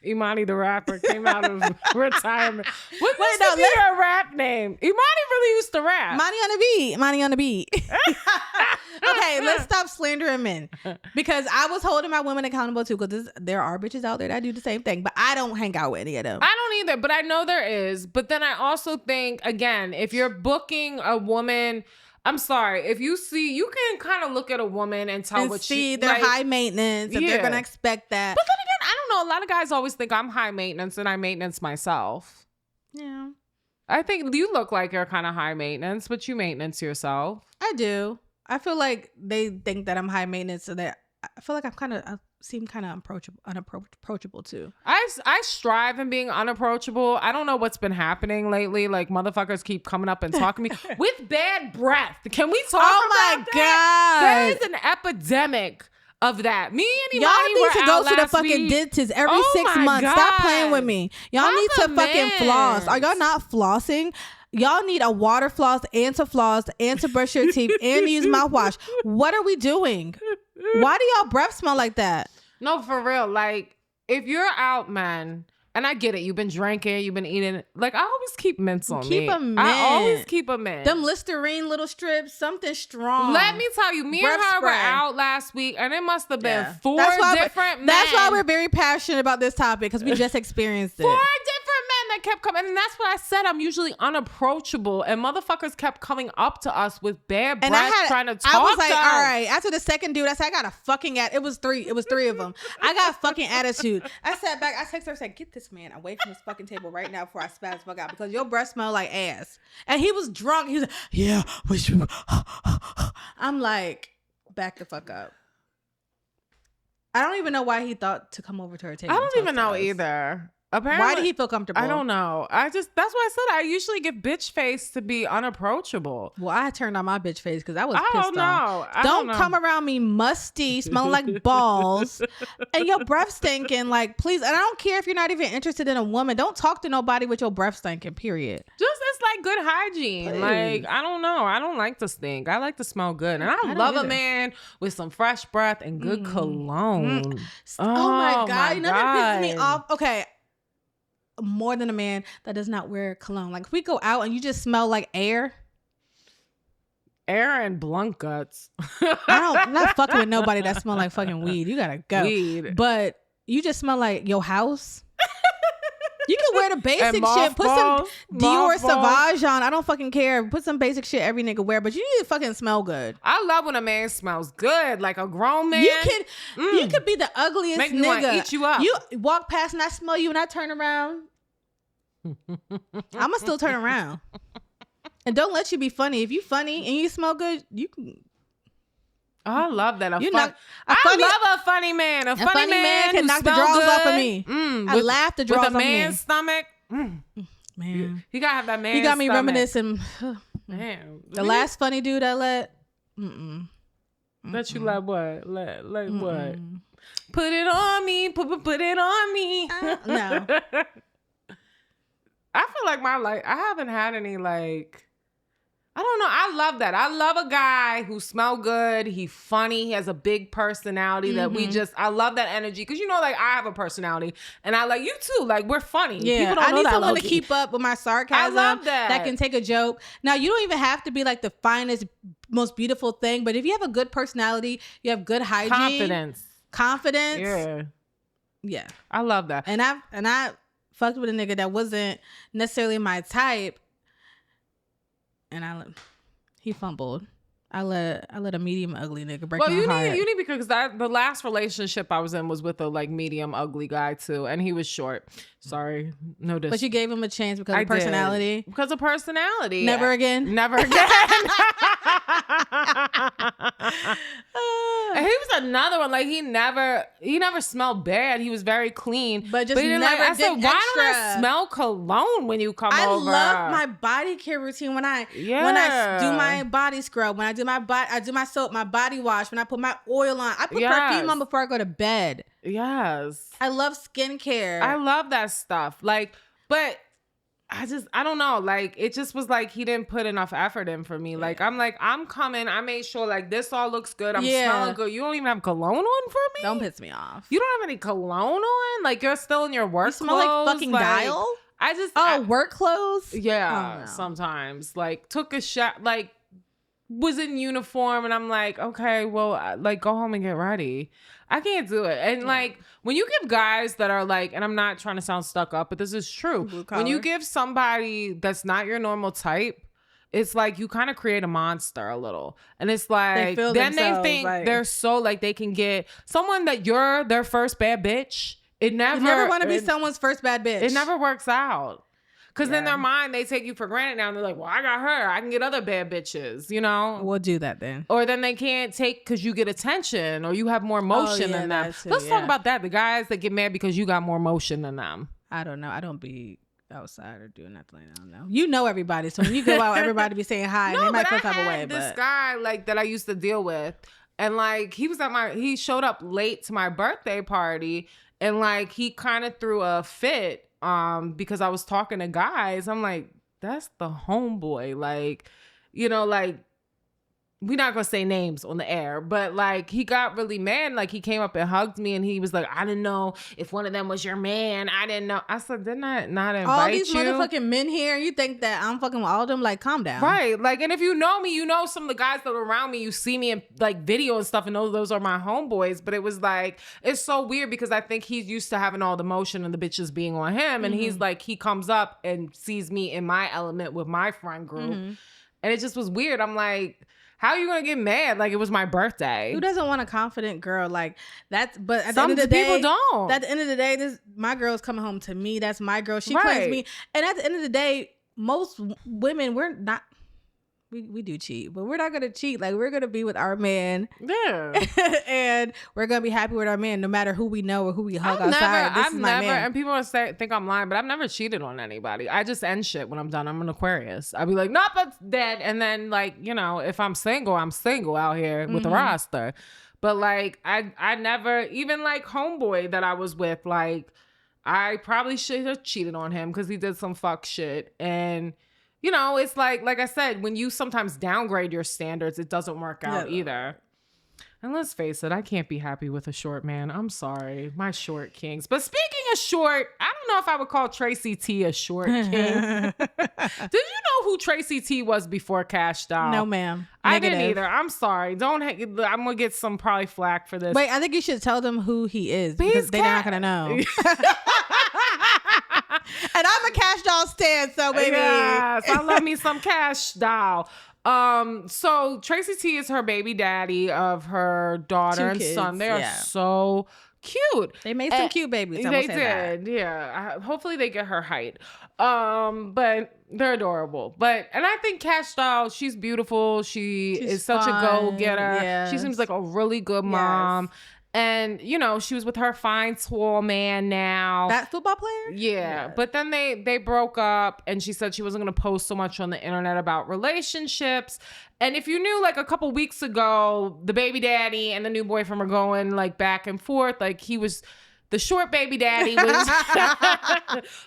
Imani the rapper came out of retirement. What used to be her rap name? Imani really used to rap. Money on the beat. Okay, let's stop slandering men, because I was holding my women accountable too, because there are bitches out there that do the same thing, but I don't hang out with any of them. I don't either, but I know there is. But then I also think, again, if you're booking a woman, I'm sorry, if you can kind of look at a woman and tell what she they're high maintenance, and they're gonna expect that. But then again, I don't know. A lot of guys always think I'm high maintenance and I maintenance myself. Yeah, I think you look like you're kind of high maintenance, but you maintenance yourself. I do. I feel like they think that I'm high maintenance, so that I feel like I'm kind of seem kind of unapproachable too. I strive in being unapproachable. I don't know what's been happening lately. Like motherfuckers keep coming up and talking to me with bad breath. Can we talk about that? There is an epidemic of that. Me and Emani y'all need to go to the fucking week. dentist every 6 months. God. Stop playing with me. Y'all need to fucking floss. Are y'all not flossing? Y'all need a water floss and to brush your teeth and use mouthwash. What are we doing? Why do y'all breath smell like that? No, for real. Like, if you're out, man, and I get it, you've been drinking, you've been eating. Like, I always keep mints on me. Keep a mint. I always keep a mint. Them Listerine little strips, something strong. Let me tell you, me Breath and her spray. were out last week, and it must have been four different men. That's why we're very passionate about this topic, because we just experienced it. 4 different men that kept coming, and that's what I said. I'm usually unapproachable, and motherfuckers kept coming up to us with bad breath, trying to talk. I was like, to us. all right. After the second dude, I said, I got a fucking it was three of them. I got a fucking attitude. I sat back. I texted her, I said, get this man away from this fucking table right now before I spaz the fuck out, because your breath smell like ass. And he was drunk. He was like, yeah. I'm like, back the fuck up. I don't even know why he thought to come over to her table. I don't even know either. Apparently, why did he feel comfortable? I don't know. That's why I said I usually give bitch face to be unapproachable. Well, I turned on my bitch face because I was I pissed don't know. off. Don't come around me musty, smelling like balls, and your breath stinking. Like, please. And I don't care if you're not even interested in a woman. Don't talk to nobody with your breath stinking, period. It's like good hygiene. Please. Like, I don't know. I don't like to stink. I like to smell good. And I love a man with some fresh breath and good cologne. Oh my God. You know that pisses me off? Okay. More than a man that does not wear cologne. Like, if we go out and you just smell like air and blunt guts. I'm not fucking with nobody that smell like fucking weed. You gotta go. Weed. But you just smell like your house. You can wear the basic shit. Put some Dior Sauvage on. I don't fucking care. Put some basic shit every nigga wear, but you need to fucking smell good. I love when a man smells good, like a grown man. You could be the ugliest Make me nigga. wanna eat you up. You walk past and I smell you and I turn around. I'ma still turn around. And don't let you be funny. If you funny and you smell good, you can. Oh, I love that. I love a funny man. A funny man can who knock the smell drawers good. off of me. I laugh the drawers off with a of me. man's stomach. Man, You gotta have that man's you got me stomach. reminiscing. Man, The last funny dude I let. Let you let what? Let what? Put it on me. Put it on me. No. I feel like I haven't had any I don't know. I love that. I love a guy who smell good. He funny. He has a big personality that I love that energy. Cause I have a personality and I like you too. Like, we're funny. Yeah. People don't I know need that, someone to Loki. keep up with my sarcasm. I love that. That can take a joke. Now, you don't even have to be like the finest, most beautiful thing, but if you have a good personality, you have good hygiene. Confidence. Yeah. Yeah. I love that. And I fucked with a nigga that wasn't necessarily my type. And he fumbled. I let a medium ugly nigga break my heart. You need because the last relationship I was in was with a medium ugly guy too, and he was short. Sorry, no disrespect. But you gave him a chance because of personality. Because of personality. Never again. Never again. And he was another one. Like, he never smelled bad. He was very clean. But just he didn't never I said, did why extra. don't I smell cologne when you come over? I love my body care routine when I do my body scrub, when I do my soap, my body wash, when I put my oil on. I put perfume on before I go to bed. Yes. I love skincare. I love that stuff. But I don't know. It just was he didn't put enough effort in for me. I'm coming. I made sure this all looks good. I'm smelling good. You don't even have cologne on for me? Don't piss me off. You don't have any cologne on? You're still in your work clothes? You smell like fucking Dial? Work clothes? Yeah, oh, no. sometimes. Took a shot, was in uniform, and I'm like, okay, well, go home and get ready. I can't do it. And when you give guys that are and I'm not trying to sound stuck up, but this is true. When you give somebody that's not your normal type, it's you kind of create a monster a little. And it's they think they're so they can get someone that you're their first bad bitch. You never want to be someone's first bad bitch. It never works out. Because in their mind, they take you for granted now. And they're like, well, I got her. I can get other bad bitches, you know? We'll do that then. Or then they can't take because you get attention or you have more motion than them. Let's talk about that. The guys that get mad because you got more motion than them. I don't know. I don't be outside or doing nothing. I don't know. You know everybody. So when you go out, everybody be saying hi. And they might feel type of way. This guy like that I used to deal with. And like he showed up late to my birthday party and like he kind of threw a fit because I was talking to guys. I'm like, that's the homeboy. Like, you know, like we're not gonna say names on the air, but like he got really mad. Like he came up and hugged me and he was like, I didn't know if one of them was your man. I didn't know. I said, didn't I not invite all these you? motherfucking men here, you think that I'm fucking with all of them? Like, calm down. Right. Like, and if you know me, you know some of the guys that are around me, you see me in like video and stuff and those are my homeboys. But it was like, it's so weird because I think he's used to having all the motion and the bitches being on him. And he's like, he comes up and sees me in my element with my friend group. And it just was weird. I'm like, how are you gonna get mad? Like it was my birthday. Who doesn't want a confident girl? Like that's. But at Some the end of the day, people don't. At the end of the day, my girl's coming home to me. That's my girl. She claims me. And at the end of the day, most women, we're not. We do cheat, but we're not gonna cheat. Like we're gonna be with our man. Yeah. And we're gonna be happy with our man, no matter who we know or who we hug outside. This is my man. And people think I'm lying, but I've never cheated on anybody. I just end shit when I'm done. I'm an Aquarius. I'll be like, nope, it's dead. And then like, you know, if I'm single out here with a roster. But like, I never, even like homeboy that I was with, like, I probably should have cheated on him because he did some fuck shit. And you know, it's like I said, when you sometimes downgrade your standards, it doesn't work out either. And let's face it, I can't be happy with a short man. I'm sorry, my short kings. But speaking of short, I don't know if I would call Tracy T a short king. Did you know who Tracy T was before Cash Doll? No, ma'am. I didn't either. I'm sorry. I'm gonna get some probably flack for this. Wait, I think you should tell them who he is because they're not gonna know. And I'm a Cash Doll stan, so baby. Yes, I love me some Cash Doll. So Tracy T is her baby daddy of her daughter and son. They are so cute. They made some cute babies. They did, yeah. Hopefully they get her height. But they're adorable. And I think Cash Doll, she's beautiful. She's such a go-getter. Yes. She seems like a really good mom. Yes. And, you know, she was with her fine, tall man now. That football player? Yeah. But then they broke up and she said she wasn't going to post so much on the internet about relationships. And if you knew, like, a couple weeks ago, the baby daddy and the new boyfriend were going, like, back and forth. Like, the short baby daddy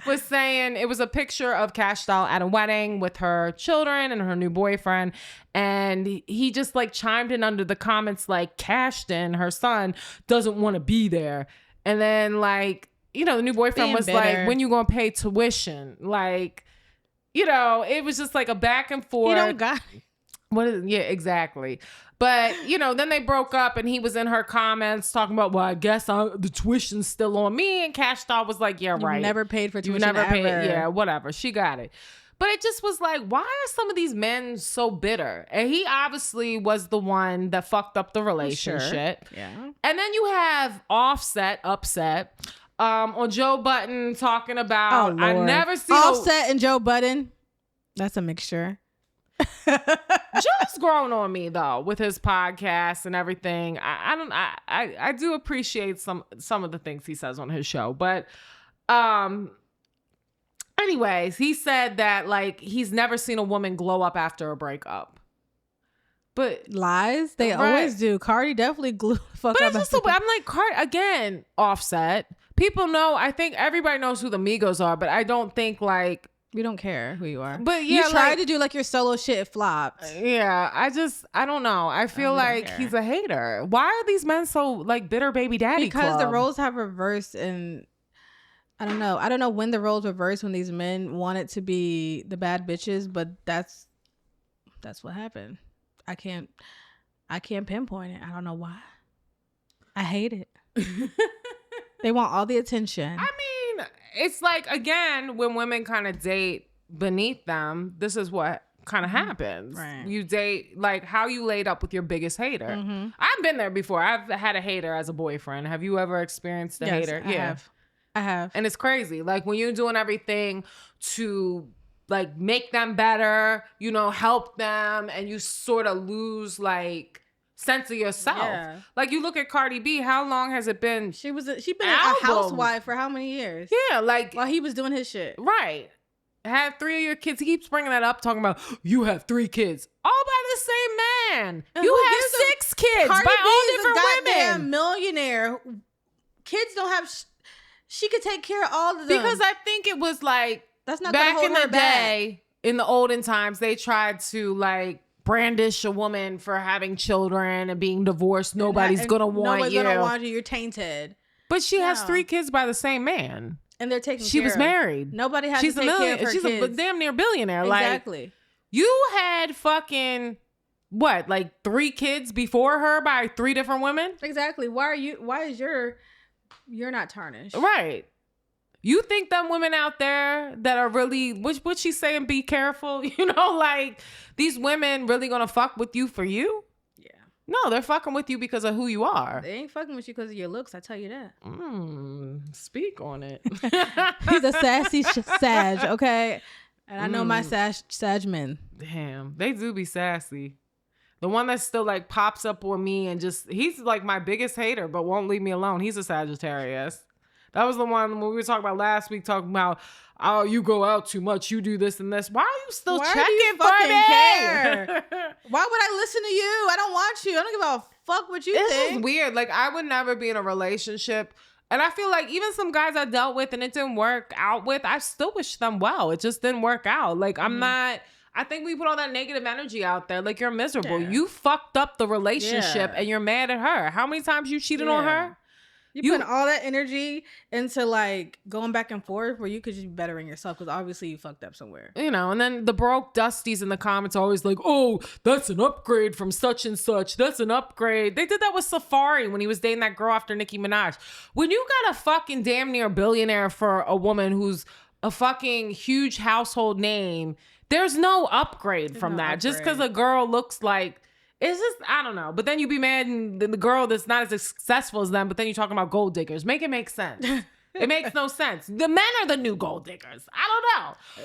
was saying it was a picture of Cash Doll at a wedding with her children and her new boyfriend. And he just like chimed in under the comments like Cashton, her son, doesn't want to be there. And then like, you know, the new boyfriend was like, when you gonna pay tuition? Like, you know, it was just like a back and forth. You don't got it. Yeah, exactly. But, you know, then they broke up and he was in her comments talking about, well, I guess the tuition's still on me. And Cash Doll was like, yeah, right. You never paid for tuition. You never paid. Ever. Yeah, whatever. She got it. But it just was like, why are some of these men so bitter? And he obviously was the one that fucked up the relationship. Sure. Yeah. And then you have upset on Joe Budden talking about, I never seen Offset and Joe Budden. That's a mixture. Joe's grown on me though with his podcast and everything. I do appreciate some of the things he says on his show, but anyways, he said that like he's never seen a woman glow up after a breakup. But lies, they always do. Cardi definitely blew the fuck up. But it's just I'm like, Cardi again, Offset. People know. I think everybody knows who the Migos are, but I don't think like. We don't care who you are. But yeah, you tried to do like your solo shit, it flopped. Yeah, I don't know. I feel like he's a hater. Why are these men so like bitter baby daddy Because the roles have reversed, and I don't know. I don't know when the roles reversed when these men wanted to be the bad bitches, but that's what happened. I can't pinpoint it. I don't know why. I hate it. They want all the attention. I mean, it's like, again, when women kind of date beneath them, this is what kind of happens. Right. You date, like, how you laid up with your biggest hater. Mm-hmm. I've been there before. I've had a hater as a boyfriend. Have you ever experienced a hater? I have. I have. And it's crazy. Like when you're doing everything to like make them better, you know, help them, and you sort of lose like sense of yourself. Yeah. Like you look at Cardi B, how long has it been? She been a Album. housewife for how many years? Yeah, like While he was doing his shit. right. Had 3 of your kids. He keeps bringing that up, talking about you have 3 kids, all by the same man. And you who have gives 6 kids Cardi by B all is a different goddamn women. millionaire. Kids don't have. She could take care of all of them. Because I think it was like that's not back gonna in hold her the back. day, in the olden times, they tried to like brandish a woman for having children and being divorced. Nobody's gonna want you. Nobody's gonna want you. You're tainted. But she has No. 3 kids by the same man. And they're taking She care was of. married. Nobody has She's to a take care million. of her She's kids. a damn near billionaire. Exactly. Like you had fucking what, like 3 kids before her by 3 different women? Exactly. Why is you're not tarnished? Right. You think them women out there that are really, what she's saying, be careful, you know, like these women really gonna fuck with you for you? Yeah. No, they're fucking with you because of who you are. They ain't fucking with you because of your looks. I tell you that. Speak on it. He's a sassy Sag, okay? And I know my Sag men. Damn, they do be sassy. The one that still like pops up on me and just, he's like my biggest hater, but won't leave me alone. He's a Sagittarius. That was the one when we were talking about last week, talking about, oh, you go out too much, you do this and this. Why are you still Why do checking you for fucking me? care? Why would I listen to you? I don't want you. I don't give a fuck what you This think. is weird. Like I would never be in a relationship. And I feel like even some guys I dealt with and it didn't work out with, I still wish them well. It just didn't work out. Like I'm not, I think we put all that negative energy out there. Like you're miserable. Yeah. You fucked up the relationship Yeah. and you're mad at her. How many times you cheated on Yeah. her? You put all that energy into like going back and forth where you could just be bettering yourself because obviously you fucked up somewhere. You know, and then the broke dusties in the comments are always like, oh, that's an upgrade from such and such. That's an upgrade. They did that with Safari when he was dating that girl after Nicki Minaj. When you got a fucking damn near billionaire for a woman who's a fucking huge household name, there's no upgrade from that. Just because a girl looks like, it's just, I don't know. But then you be mad and the girl that's not as successful as them, but then you're talking about gold diggers. Make it make sense. It makes no sense. The men are the new gold diggers. I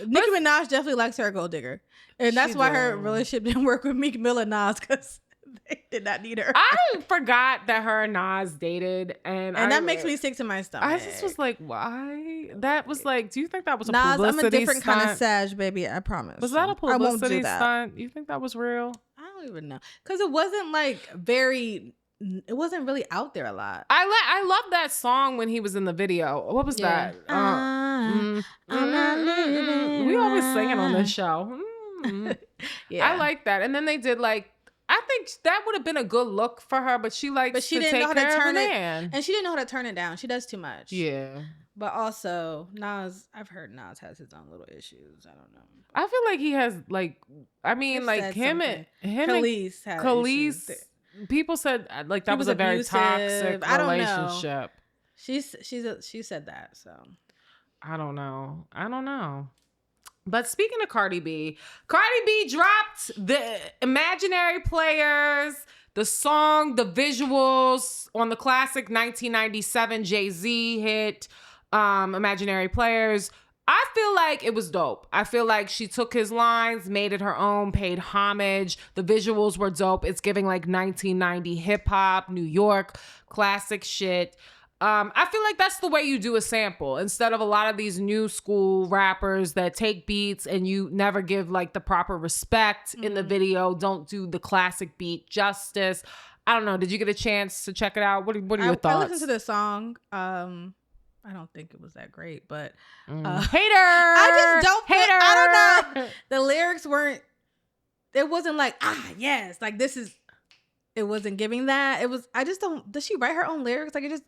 don't know. Nicki Minaj definitely likes her a gold digger. And that's why her relationship didn't work with Meek Mill and Nas because they did not need her. I forgot that her and Nas dated. And that makes me sick to my stomach. I just was like, why? That was like, do you think that was a Nas, publicity I'm a different stunt? kind of Sag, baby. I promise. Was that a I won't do publicity that. stunt? You think that was real? I don't even know. Because it wasn't like it wasn't really out there a lot. I love that song when he was in the video. What was that? I'm not living We always singing on this show. Yeah. I like that. And then they did like, I think that would have been a good look for her, but she likes But she to didn't take know how to care of turn a it. man. And she didn't know how to turn it down. She does too much. Yeah. But also, Nas, I've heard Nas has his own little issues. I don't know. I feel like he has like, I mean, They've like said him something. and Khalees had issues. people said like that He was was a very abusive. toxic I don't know. relationship. She said that. So I don't know. But speaking of Cardi B dropped the Imaginary Players, the song, the visuals on the classic 1997 Jay-Z hit, Imaginary Players. I feel like it was dope. I feel like she took his lines, made it her own, paid homage. The visuals were dope. It's giving like 1990 hip hop, New York, classic shit. I feel like that's the way you do a sample instead of a lot of these new school rappers that take beats and you never give like the proper respect in the video. Don't do the classic beat justice. I don't know. Did you get a chance to check it out? What are your thoughts? I listened to the song. I don't think it was that great, but Hater. I just don't. Hater. I don't know. The lyrics weren't. It wasn't like yes, like this is. It wasn't giving that. It was. I just don't. Does she write her own lyrics? Like it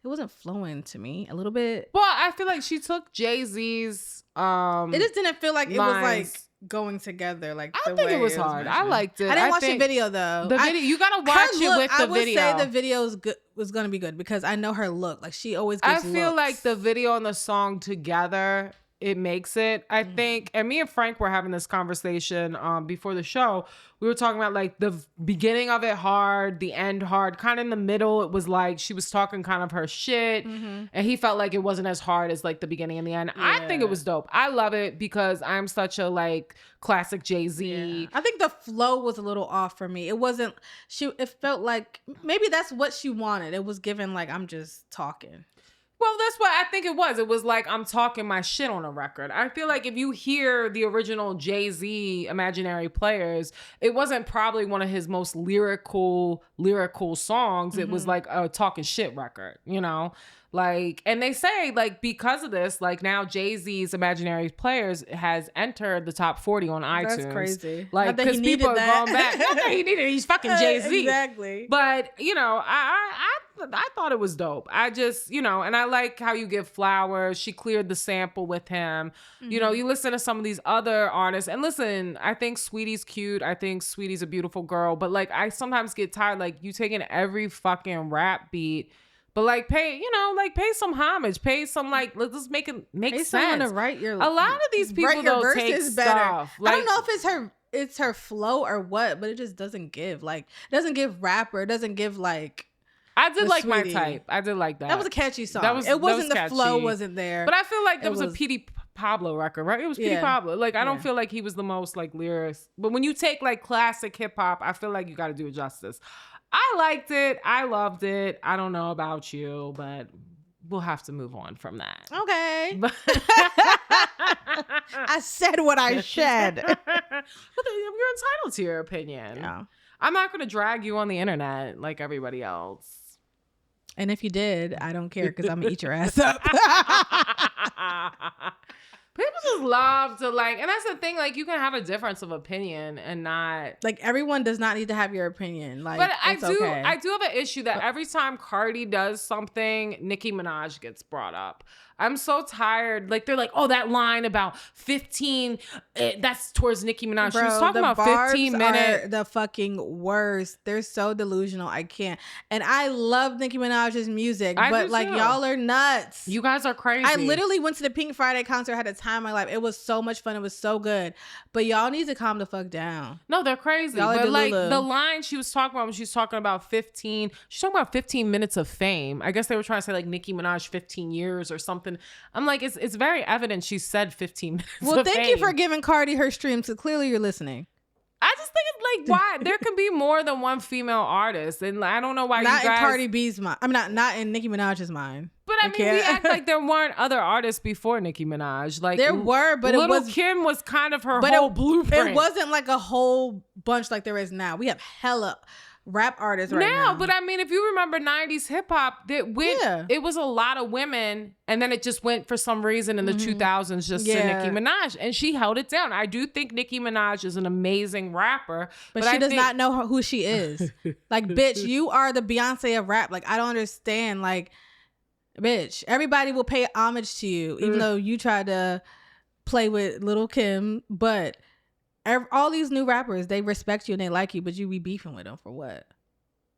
wasn't flowing to me a little bit. Well, I feel like she took Jay-Z's. It just didn't feel like it was like lines. Going together. Like I think it was hard. I liked it. I didn't watch the video though. The video you gotta watch it with the video. I would say the video was gonna be good because I know her look. Like she always. I Gives feel looks. like the video and the song together it makes it, I think. And me and Frank were having this conversation before the show. We were talking about like the beginning of it hard, the end hard, kind of in the middle. It was like she was talking kind of her shit, and he felt like it wasn't as hard as like the beginning and the end. I think it was dope. I love it because I'm such a like classic Jay-Z. Yeah. I think the flow was a little off for me. It wasn't, it felt like maybe that's what she wanted. It was given like, I'm just talking. Well, that's what I think it was. It was like, I'm talking my shit on a record. I feel like if you hear the original Jay-Z Imaginary Players, it wasn't probably one of his most lyrical songs. It was like a talking shit record, you know? Like, and they say like, because of this, like now Jay-Z's Imaginary Players has entered the top 40 on iTunes. That's crazy. Like, because people are going back. Not that he needed it. He's fucking Jay-Z. Exactly. But, you know, I thought it was dope. I just, you know, and I like how you give flowers. She cleared the sample with him. You know, you listen to some of these other artists, and listen, I think Sweetie's cute. I think Sweetie's a beautiful girl. But like, I sometimes get tired, like you taking every fucking rap beat, but like pay some homage, pay some like, let's just make it make sense. Someone to write your, a lot of these people don't take stuff. Like, I don't know if it's her flow or what, but it just doesn't give. Like, it doesn't give rapper. It doesn't give like. I did like Sweetie. My Type. I did like that. That was a catchy song. It wasn't catchy. The flow wasn't there. But I feel like there was a P.D. Pablo record, right? It was P.D. Pablo. Like, I don't feel like he was the most like lyricist. But when you take like classic hip hop, I feel like you got to do it justice. I liked it. I loved it. I don't know about you, but we'll have to move on from that. Okay. I said what I said. But you're entitled to your opinion. Yeah. I'm not going to drag you on the internet like everybody else. And if you did, I don't care because I'm going to eat your ass up. People just love to like, and that's the thing, like you can have a difference of opinion and not like everyone does not need to have your opinion. Like, but I do have an issue that every time Cardi does something, Nicki Minaj gets brought up. I'm so tired. Like they're like, oh, that line about 15, that's towards Nicki Minaj. Bro, she was talking about 15 minutes. Are the fucking worst. They're so delusional. I can't. And I love Nicki Minaj's music, but like y'all are nuts. You guys are crazy. I literally went to the Pink Friday concert, had a time of my life. It was so much fun. It was so good. But y'all need to calm the fuck down. No, they're crazy. Y'all but like the line she was talking about when she was talking about 15, she's talking about 15 minutes of fame. I guess they were trying to say like Nicki Minaj 15 years or something. I'm like, it's very evident she said 15 minutes. Well, thank you for giving Cardi her stream, so clearly you're listening. I just think it's like, why? There can be more than one female artist. And I don't know why not you guys... in Cardi B's mind. I'm not in Nicki Minaj's mind. But I mean, we act like there weren't other artists before Nicki Minaj. Like there were, but Little Kim was kind of her whole blueprint. It wasn't like a whole bunch like there is now. We have hella rap artists right now. But I mean, if you remember 90s hip hop, it was a lot of women, and then it just went for some reason in the 2000s just to Nicki Minaj, and she held it down. I do think Nicki Minaj is an amazing rapper, but she does not know who she is. Like, bitch, you are the Beyonce of rap. Like, I don't understand. Like, bitch, everybody will pay homage to you, even though you tried to play with Little Kim, but all these new rappers, they respect you and they like you, but you be beefing with them for what?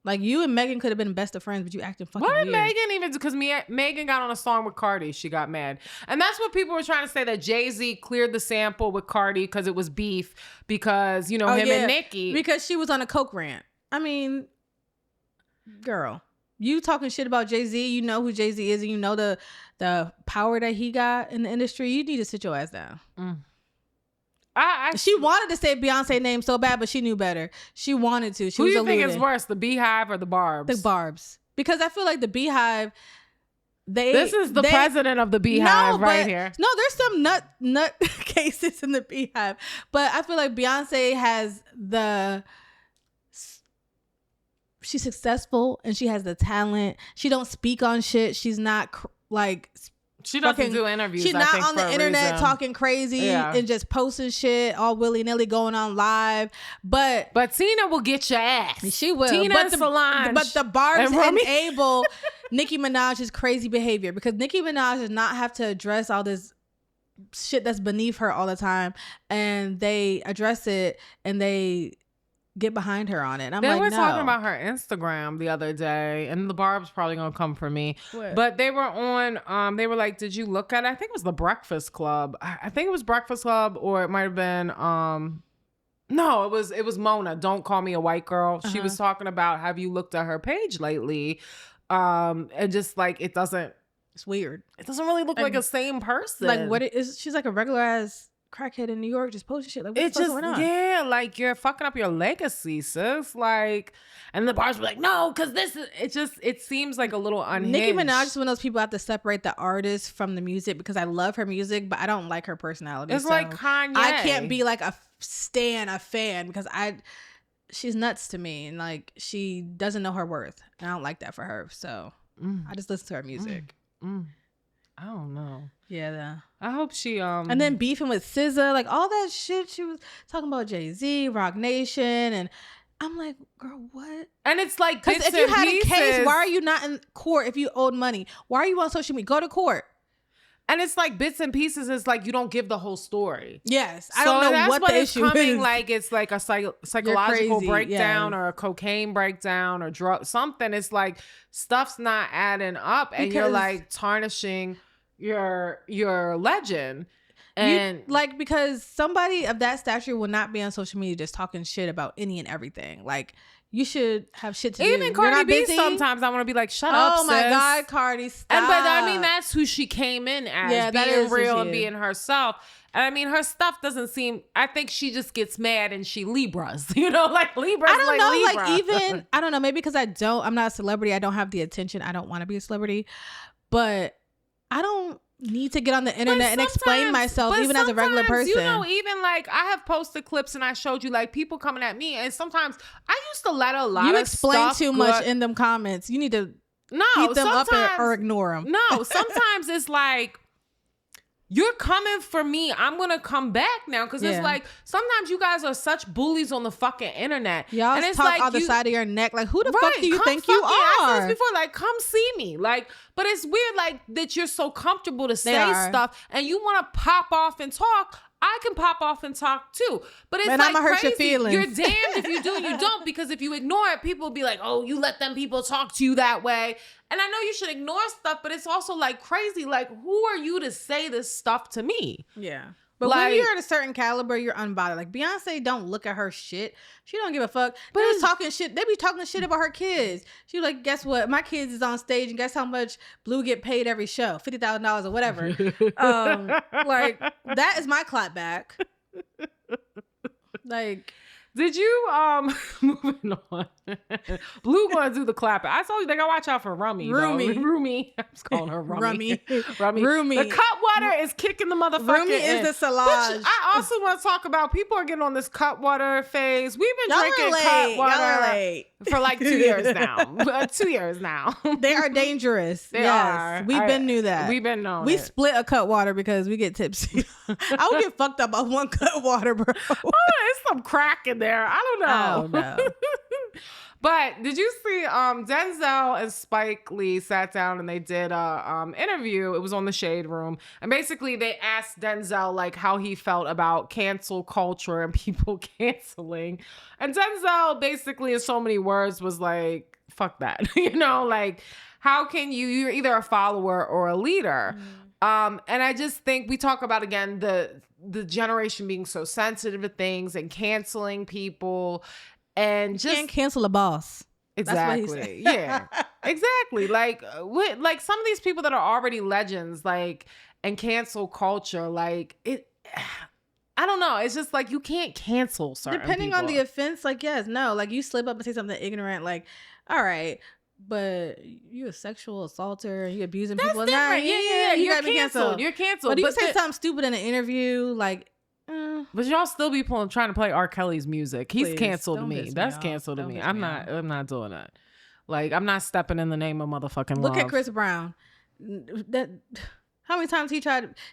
Like, you and Megan could have been best of friends, but you acting fucking weird. What did Megan even do? Because Megan got on a song with Cardi. She got mad. And that's what people were trying to say, that Jay-Z cleared the sample with Cardi because it was beef because, you know, him and Nicki. Because she was on a coke rant. I mean, girl, you talking shit about Jay-Z. You know who Jay-Z is, and you know the power that he got in the industry. You need to sit your ass down. She wanted to say Beyonce name so bad, but she knew better. She wanted to. Who do you think is worse, the Beehive or the Barbs? The Barbs. Because I feel like the Beehive, this is the president of the Beehive right here. No, there's some nut cases in the Beehive. But I feel like Beyonce has she's successful and she has the talent. She don't speak on shit. She's not like... She doesn't do interviews. She's not on the internet talking crazy and just posting shit all willy-nilly going on live. But Tina will get your ass. She will. Tina and Solange. But the Barbs enable Nicki Minaj's crazy behavior, because Nicki Minaj does not have to address all this shit that's beneath her all the time. And they address it and they get behind her on it. I'm they like, were no. talking about her Instagram the other day, and the Barb's probably gonna come for me. What? But they were on. They were like, "Did you look at it?" I think it was the Breakfast Club. I think it was Breakfast Club, or it might have been. No, it was Mona. Don't Call Me a White Girl. She was talking about, have you looked at her page lately? And just like it doesn't. It's weird. It doesn't really look like a same person. Like what it is? She's like a regular ass crackhead in New York, just posting shit. Like what It the fuck just, going on? yeah, like you're fucking up your legacy, sis. Like, and the bars were like, no, because this is, it seems like a little unhinged. Nicki Minaj is one of those people I have to separate the artist from the music because I love her music, but I don't like her personality. It's so like Kanye. I can't be like a fan because she's nuts to me, and like she doesn't know her worth. And I don't like that for her. So I just listen to her music. I don't know. Yeah. I hope she And then beefing with SZA, like all that shit. She was talking about Jay-Z, Rock Nation, and I'm like, girl, what? And it's like, Because if you had a case, why are you not in court if you owed money? Why are you on social media? Go to court. And it's like bits and pieces. It's like you don't give the whole story. Yes, I don't know what the issue is. Like it's like a psychological breakdown or a cocaine breakdown or drug something. It's like stuff's not adding up, and you're like tarnishing your legend. And because somebody of that stature will not be on social media just talking shit about any and everything. Like you should have shit to do. Even Cardi B, sometimes I want to be like, shut up, sis. Oh my God, Cardi, stop. But I mean, that's who she came in as, being real and being herself. And I mean, her stuff doesn't seem, I think she just gets mad and she Libras, like Libras. I don't know, Libra. like even, I don't know, maybe because I'm not a celebrity. I don't have the attention. I don't want to be a celebrity, but I don't need to get on the internet and explain myself even as a regular person. Even like I have posted clips and I showed you like people coming at me, and sometimes I used to let a lot of stuff. You explain too much in them comments. You need to eat them up or ignore them. No, sometimes it's like, you're coming for me, I'm gonna come back now, because it's like sometimes you guys are such bullies on the fucking internet. Y'all and it's talk like on the side of your neck. Like who the fuck do you think you are? I said this before, like come see me. Like, but it's weird like that you're so comfortable to say stuff and you want to pop off and talk. I can pop off and talk too, but it's like I'ma hurt crazy. your feelings. You're damned if you do and you don't, because if you ignore it, people will be like, oh, you let them people talk to you that way. And I know you should ignore stuff, but it's also like crazy. Like, who are you to say this stuff to me? Yeah. But when you're at a certain caliber, you're unbothered. Like Beyonce, don't look at her shit. She don't give a fuck. But they was talking shit. They be talking shit about her kids. She was like, guess what? My kids is on stage, and guess how much Blue get paid every show? $50,000 or whatever. Like that is my clap back. Like. Did you moving on? Blue gonna do the clapping. I told you they gotta watch out for Rummy. Rumi. I'm just calling her Rummy. Rumi. The Cutwater is kicking the motherfucker. Rumi is the Solange. I also want to talk about, people are getting on this Cutwater phase. We've been drinking Cutwater for like 2 years now. 2 years now. They are dangerous. They are. We've been knew that. We've been known. We split a Cutwater because we get tipsy. I would get fucked up on one Cutwater, bro. Oh, there's some crack in there. I don't know. But did you see Denzel and Spike Lee sat down and they did a interview. It was on the Shade Room. And basically they asked Denzel like how he felt about cancel culture and people canceling. And Denzel basically in so many words was like, fuck that. Like how can you're either a follower or a leader. And I just think we talk about, again, the generation being so sensitive to things and canceling people. And just can't cancel a boss. Exactly. Yeah. Exactly. Like some of these people that are already legends, like, and cancel culture, like it. I don't know. It's just like you can't cancel certain depending people. on the offense. Like yes, no. Like you slip up and say something ignorant. Like all right. But you a sexual assaulter and you abusing That's people. Different. Nah, yeah. You're canceled. You're canceled. But you say something stupid in an interview, like. But y'all still be trying to play R. Kelly's music. He's canceled to me. That's off. canceled to Don't me. piss I'm me not. off. I'm not doing that. Like I'm not stepping in the name of motherfucking Look love. at Chris Brown. That how many times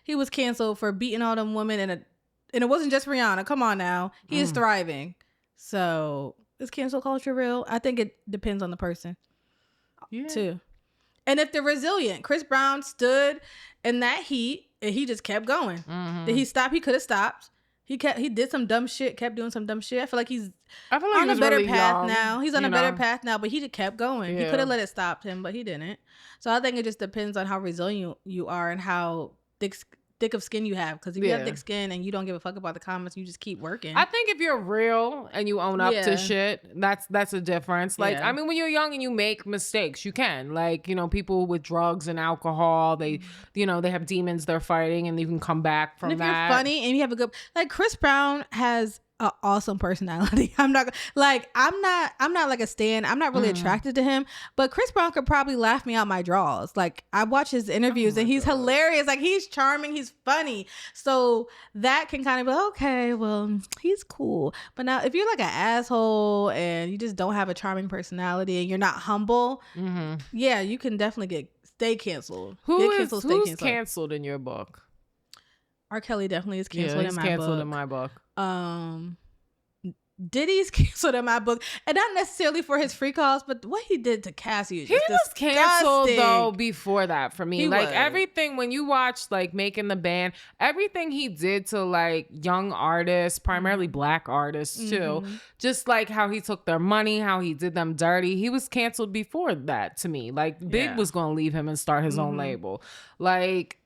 he was canceled for beating all them women and it wasn't just Rihanna. Come on now, he is thriving. So is cancel culture real? I think it depends on the person. Yeah. Too. And if they're resilient, Chris Brown stood in that heat and he just kept going. Did he stop? He could have stopped. He did some dumb shit, kept doing some dumb shit. I feel like he's I feel like on he was a better really path young, now. He's on a better path now, but he just kept going. He Yeah. could have let it stop him, but he didn't. So I think it just depends on how resilient you are and how thick of skin you have. Because if you have thick skin and you don't give a fuck about the comments, you just keep working. I think if you're real and you own up to shit, that's a difference. Like, I mean, when you're young and you make mistakes, you can. Like, you know, people with drugs and alcohol, they, you know, they have demons they're fighting and you can come back from and if that. you're funny and you have a good, like Chris Brown has an awesome personality. I'm not like a stan. I'm not really attracted to him, but Chris Brown could probably laugh me out my draws. Like I watch his interviews and he's hilarious. Like he's charming, he's funny. So that can kind of be okay, well, he's cool. But now if you're like an asshole and you just don't have a charming personality and you're not humble, yeah, you can definitely stay canceled. Who's canceled in your book? R. Kelly definitely is canceled in my book. Diddy's canceled in my book, and not necessarily for his free calls, but what he did to Cassie is just he was canceled disgusting. though before that for me. He like was. Everything when you watch like Making the Band, everything he did to like young artists, primarily black artists too, just like how he took their money, how he did them dirty. He was canceled before that to me. Like Big was gonna leave him and start his own label. Like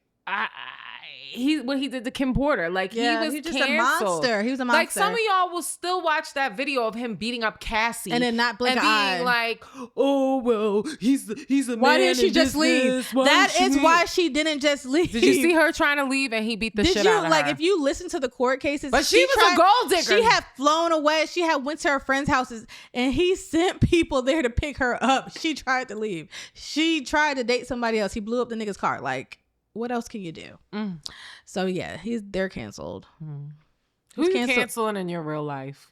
what he did to Kim Porter, like he was just canceled. a monster. He was a monster. Like some of y'all will still watch that video of him beating up Cassie and then not blink and an eye. being like, "Oh well, he's a why man didn't she in just leave?" business. Why That didn't is she why leave?" she didn't just leave. Did you see her trying to leave and he beat the shit out of her? If you listen to the court cases, But she was a gold digger. She had flown away. She had went to her friends' houses and he sent people there to pick her up. She tried to leave. She tried to date somebody else. He blew up the nigga's car. Like, what else can you do? So yeah, they're canceled. Who you canceling in your real life?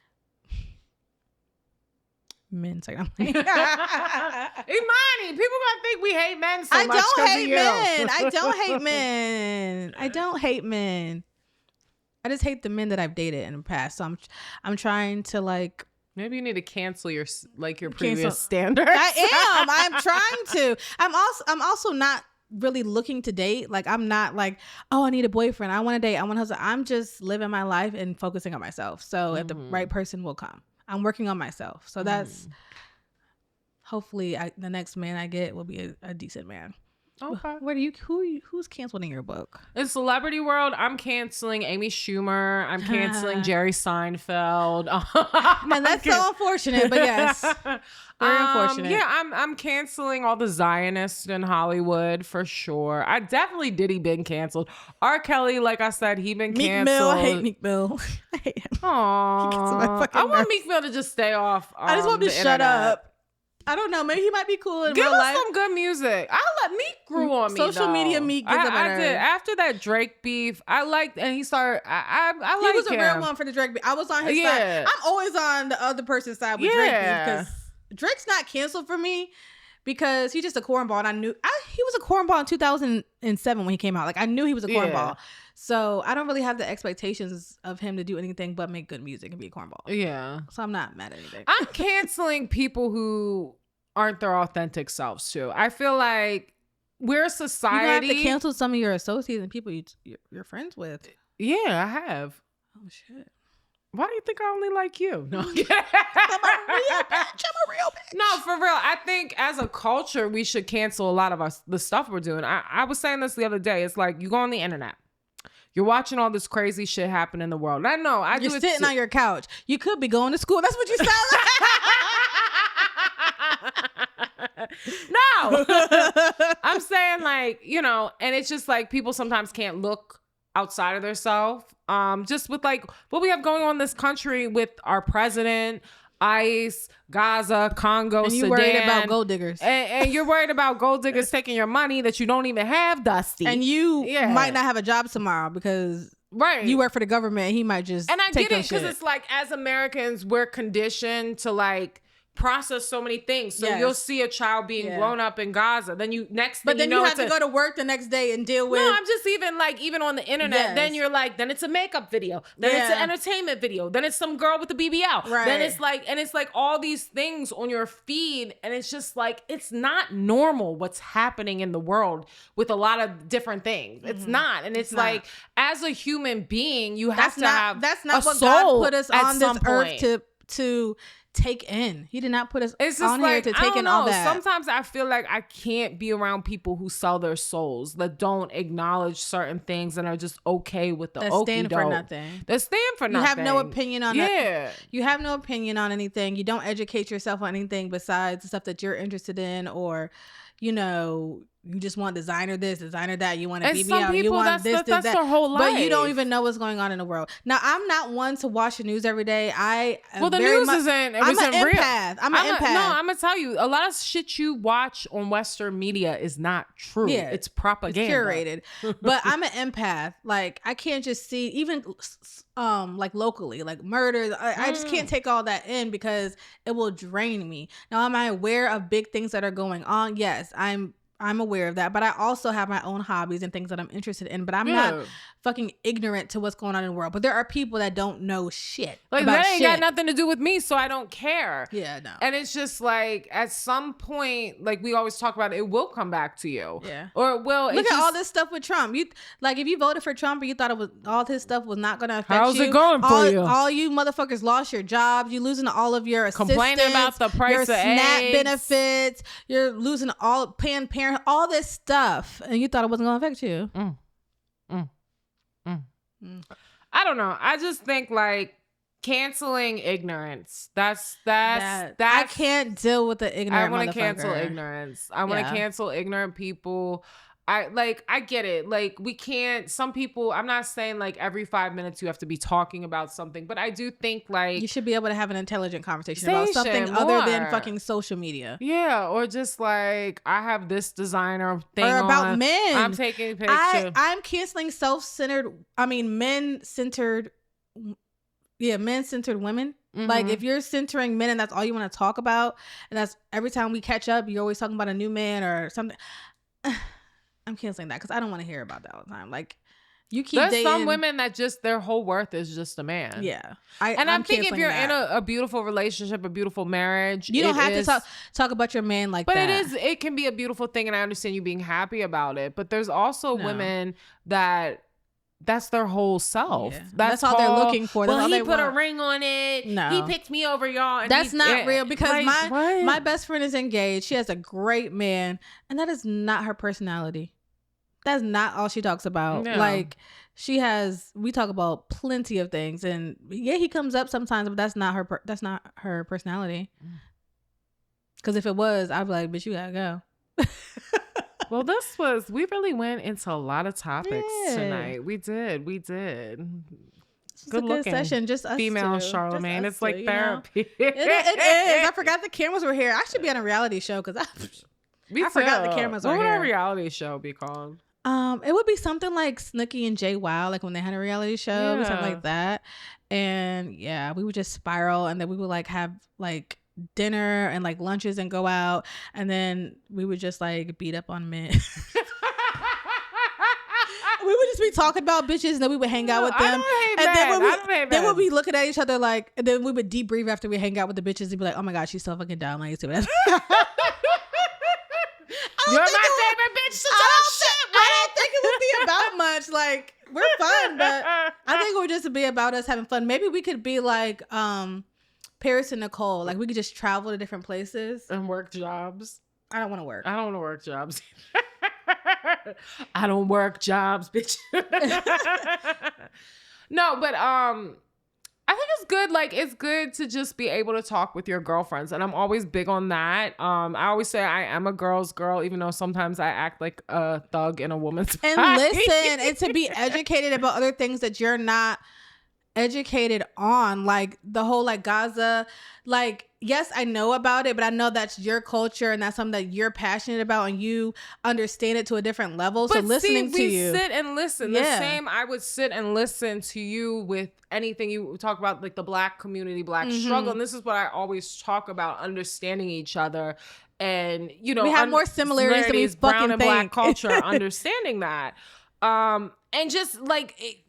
Men. Like, Emani, people gonna think we hate men so much. I don't hate men. I don't hate men. I just hate the men that I've dated in the past. So I'm trying to like. Maybe you need to cancel your previous standards. I'm trying to. I'm also not really looking to date. Like I'm not like, oh, I need a boyfriend, I want to date, I want a husband. I'm just living my life and focusing on myself. So if the right person will come, I'm working on myself. So that's hopefully the next man I get will be a decent man. Okay. Who's canceled in your book? In celebrity world, I'm canceling Amy Schumer. I'm canceling Jerry Seinfeld. Man, that's so unfortunate, but yes. Very unfortunate. Yeah, I'm canceling all the Zionists in Hollywood for sure. I definitely Diddy been canceled. R. Kelly, like I said, he been canceled. Meek Mill, I hate Meek Mill. I hate him. Aww. I want Meek Mill to just stay off. I just want him to shut up. I don't know. Maybe he might be cool in Give real us life. some good music. I let Meek grew on me. Social media Meek gets up I did. After that Drake beef, I liked, and he started. I liked him. He was a real one for the Drake beef. I was on his side. I'm always on the other person's side with Drake beef because Drake's not canceled for me because he's just a cornball, and I knew he was a cornball in 2007 when he came out. Like I knew he was a cornball. So I don't really have the expectations of him to do anything but make good music and be a cornball. Yeah. So I'm not mad at anything. I'm canceling people who aren't their authentic selves too. I feel like we're a society. You have to cancel some of your associates and people you're friends with. Yeah, I have. Oh shit. Why do you think I only like you? No, I'm a real bitch. No, for real. I think as a culture, we should cancel a lot of the stuff we're doing. I was saying this the other day. It's like you go on the internet. You're watching all this crazy shit happen in the world. I know. You're sitting on your couch. You could be going to school. That's what you sound like. No. I'm saying like, you know, and it's just like people sometimes can't look outside of themselves. Just with like what we have going on in this country with our president, ICE, Gaza, Congo, and you Sudan. worried about gold diggers. And you're worried about gold diggers taking your money that you don't even have, Dusty. And you might not have a job tomorrow because you work for the government. He might just And I take get it because it's like as Americans, we're conditioned to like process so many things. So you'll see a child being blown up in Gaza. Then you have to go to work the next day and deal with. No, I'm just even on the internet. Then you're like, then it's a makeup video. Then it's an entertainment video. Then it's some girl with a BBL. Right. Then it's like all these things on your feed. And it's just like, it's not normal what's happening in the world with a lot of different things. It's not. And it's like, as a human being, you have to have that's not a what soul God put us at on this some earth point. to take in. He did not put us It's just on here to I take don't in know. all that. Sometimes I feel like I can't be around people who sell their souls, that don't acknowledge certain things and are just okay with the that okie stand doke. for nothing. That stand for You nothing. have no opinion on it. Yeah. You have no opinion on anything. You don't educate yourself on anything besides the stuff that you're interested in, or, you know, you just want designer this, designer that. You want to And BBL. some You people, want this, that's that. their whole life. But you don't even know what's going on in the world. Now, I'm not one to watch the news every day. Well, the news isn't I'm an real. empath. I'm an empath. No, I'm gonna tell you, a lot of shit you watch on Western media is not true. Yeah, it's propaganda. It's curated. But I'm an empath. Like, I can't just see, even like locally, like murders. I just can't take all that in because it will drain me. Now, am I aware of big things that are going on? Yes, I'm aware of that, but I also have my own hobbies and things that I'm interested in, but I'm not fucking ignorant to what's going on in the world. But there are people that don't know shit. Like, about that ain't got shit. nothing to do with me, so I don't care. Yeah, no. And it's just like, at some point, like we always talk about, it will come back to you. Yeah. Or it will. Look at all this stuff with Trump. You like, if you voted for Trump and you thought it was all his stuff was not going to affect How's you. it going for you? All you motherfuckers lost your jobs. You losing all of your Complaining about the price your of SNAP eggs. benefits. You're losing all paying parent, all this stuff, and you thought it wasn't going to affect you. I don't know. I just think like canceling ignorance. That's I can't deal with the ignorant. I want to motherfucker. cancel ignorance. I want to cancel ignorant people. I get it. Like, we can't, some people, I'm not saying like every 5 minutes you have to be talking about something, but I do think like you should be able to have an intelligent conversation about something other than fucking social media. Yeah, or just like, I have this designer thing or about on. men. I'm taking a picture. I'm canceling men-centered women. Mm-hmm. Like, if you're centering men and that's all you want to talk about, and that's every time we catch up, you're always talking about a new man or something. I'm canceling that because I don't want to hear about that all the time. Like, you keep There's dating. some women that just their whole worth is just a man. Yeah. I think if you're in a beautiful relationship, a beautiful marriage, you don't have to talk about your man like but that. But it can be a beautiful thing, and I understand you being happy about it. But there's also women that's their whole self. Yeah. That's all they're looking for. That's all he they put want. a ring on it. No. He picked me over y'all. And that's not real because like, my best friend is engaged. She has a great man, and that is not her personality. That's not all she talks about. No. Like, we talk about plenty of things, and yeah, he comes up sometimes, but that's not her personality. Because if it was, I'd be like, bitch, you gotta go. Well, we really went into a lot of topics tonight. We did. It's a good session. Just us female two. Charlemagne. It's like therapy. It is. I forgot the cameras were here. I should be on a reality show because I forgot the cameras were here. What would here. our reality show be called? It would be something like Snooki and Jay Wild, like when they had a reality show, something like that. And yeah, we would just spiral, and then we would like have like dinner and like lunches and go out, and then we would just like beat up on men. We would just be talking about bitches, and then we would hang out with them. Then when we looking at each other like, and then we would debrief after we hang out with the bitches and be like, oh my god, she's so fucking dumb. I used to. You're my favorite bitch to talk shit. I don't think it would be about much. Like, we're fun, but I think it would just be about us having fun. Maybe we could be like Paris and Nicole. Like, we could just travel to different places and work jobs. I don't want to work. I don't want to work jobs. I don't work jobs, bitch. No, but I think it's good. Like, it's good to just be able to talk with your girlfriends. And I'm always big on that. I always say I am a girl's girl, even though sometimes I act like a thug in a woman's and body. Listen, and to be educated about other things that you're not educated on, like the whole like Gaza, like, yes, I know about it, but I know that's your culture and that's something that you're passionate about and you understand it to a different level. But so listening to you, sit and listen. The same, I would sit and listen to you with anything you talk about, like the Black community, Black struggle. And this is what I always talk about: understanding each other. And you know, we have more similarities than we brown fucking and think. Black culture, understanding that, and just like.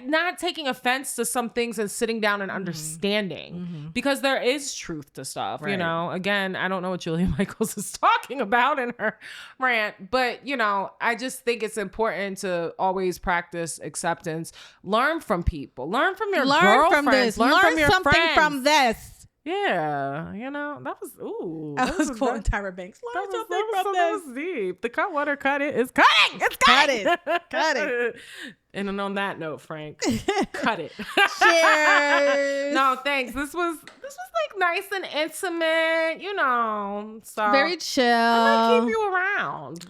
not taking offense to some things and sitting down and understanding, because there is truth to stuff, you know. Again, I don't know what Julia Michaels is talking about in her rant, but you know, I just think it's important to always practice acceptance. Learn from people. Learn from your girlfriends. Learn from your something friends. from this. Yeah, you know, that was I was quoting Tyra Banks. Learn something from this. That was deep. The cut water cut it is cutting. It's cutting. Cut it. And then on that note, Frank, cut it. Cheers. No, thanks. This was like nice and intimate, you know. So Very chill. I'm gonna keep you around.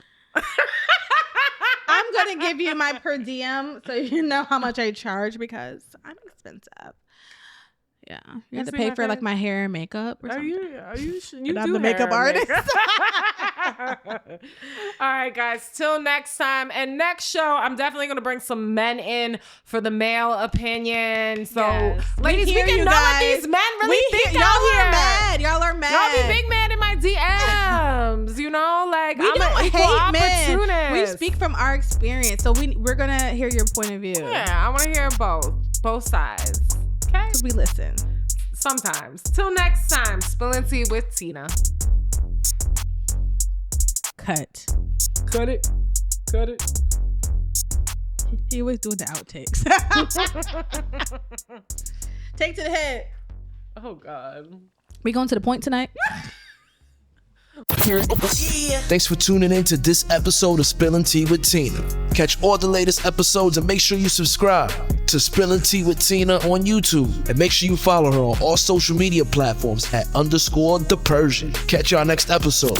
I'm gonna give you my per diem so you know how much I charge, because I'm expensive. Yeah, you have to pay for like my hair and makeup or something. You and I'm do the makeup hair and artist. All right, guys. Till next time. And next show, I'm definitely going to bring some men in for the male opinion. So, ladies, we can know what these men really think out here. Y'all are mad. Y'all be big man in my DMs. You know, like, we I'm don't an equal hate men. opportunist. We speak from our experience. So we're going to hear your point of view. Yeah, I want to hear both sides. Okay? Because we listen. Sometimes. Till next time, Spilling Tea with Tina. Cut it. He always doing the outtakes. Take to the head. Oh, God. We going to the point tonight? Thanks for tuning in to this episode of Spilling Tea with Tina. Catch all the latest episodes and make sure you subscribe to Spilling Tea with Tina on YouTube. And make sure you follow her on all social media platforms at _the Persian. Catch y'all next episode.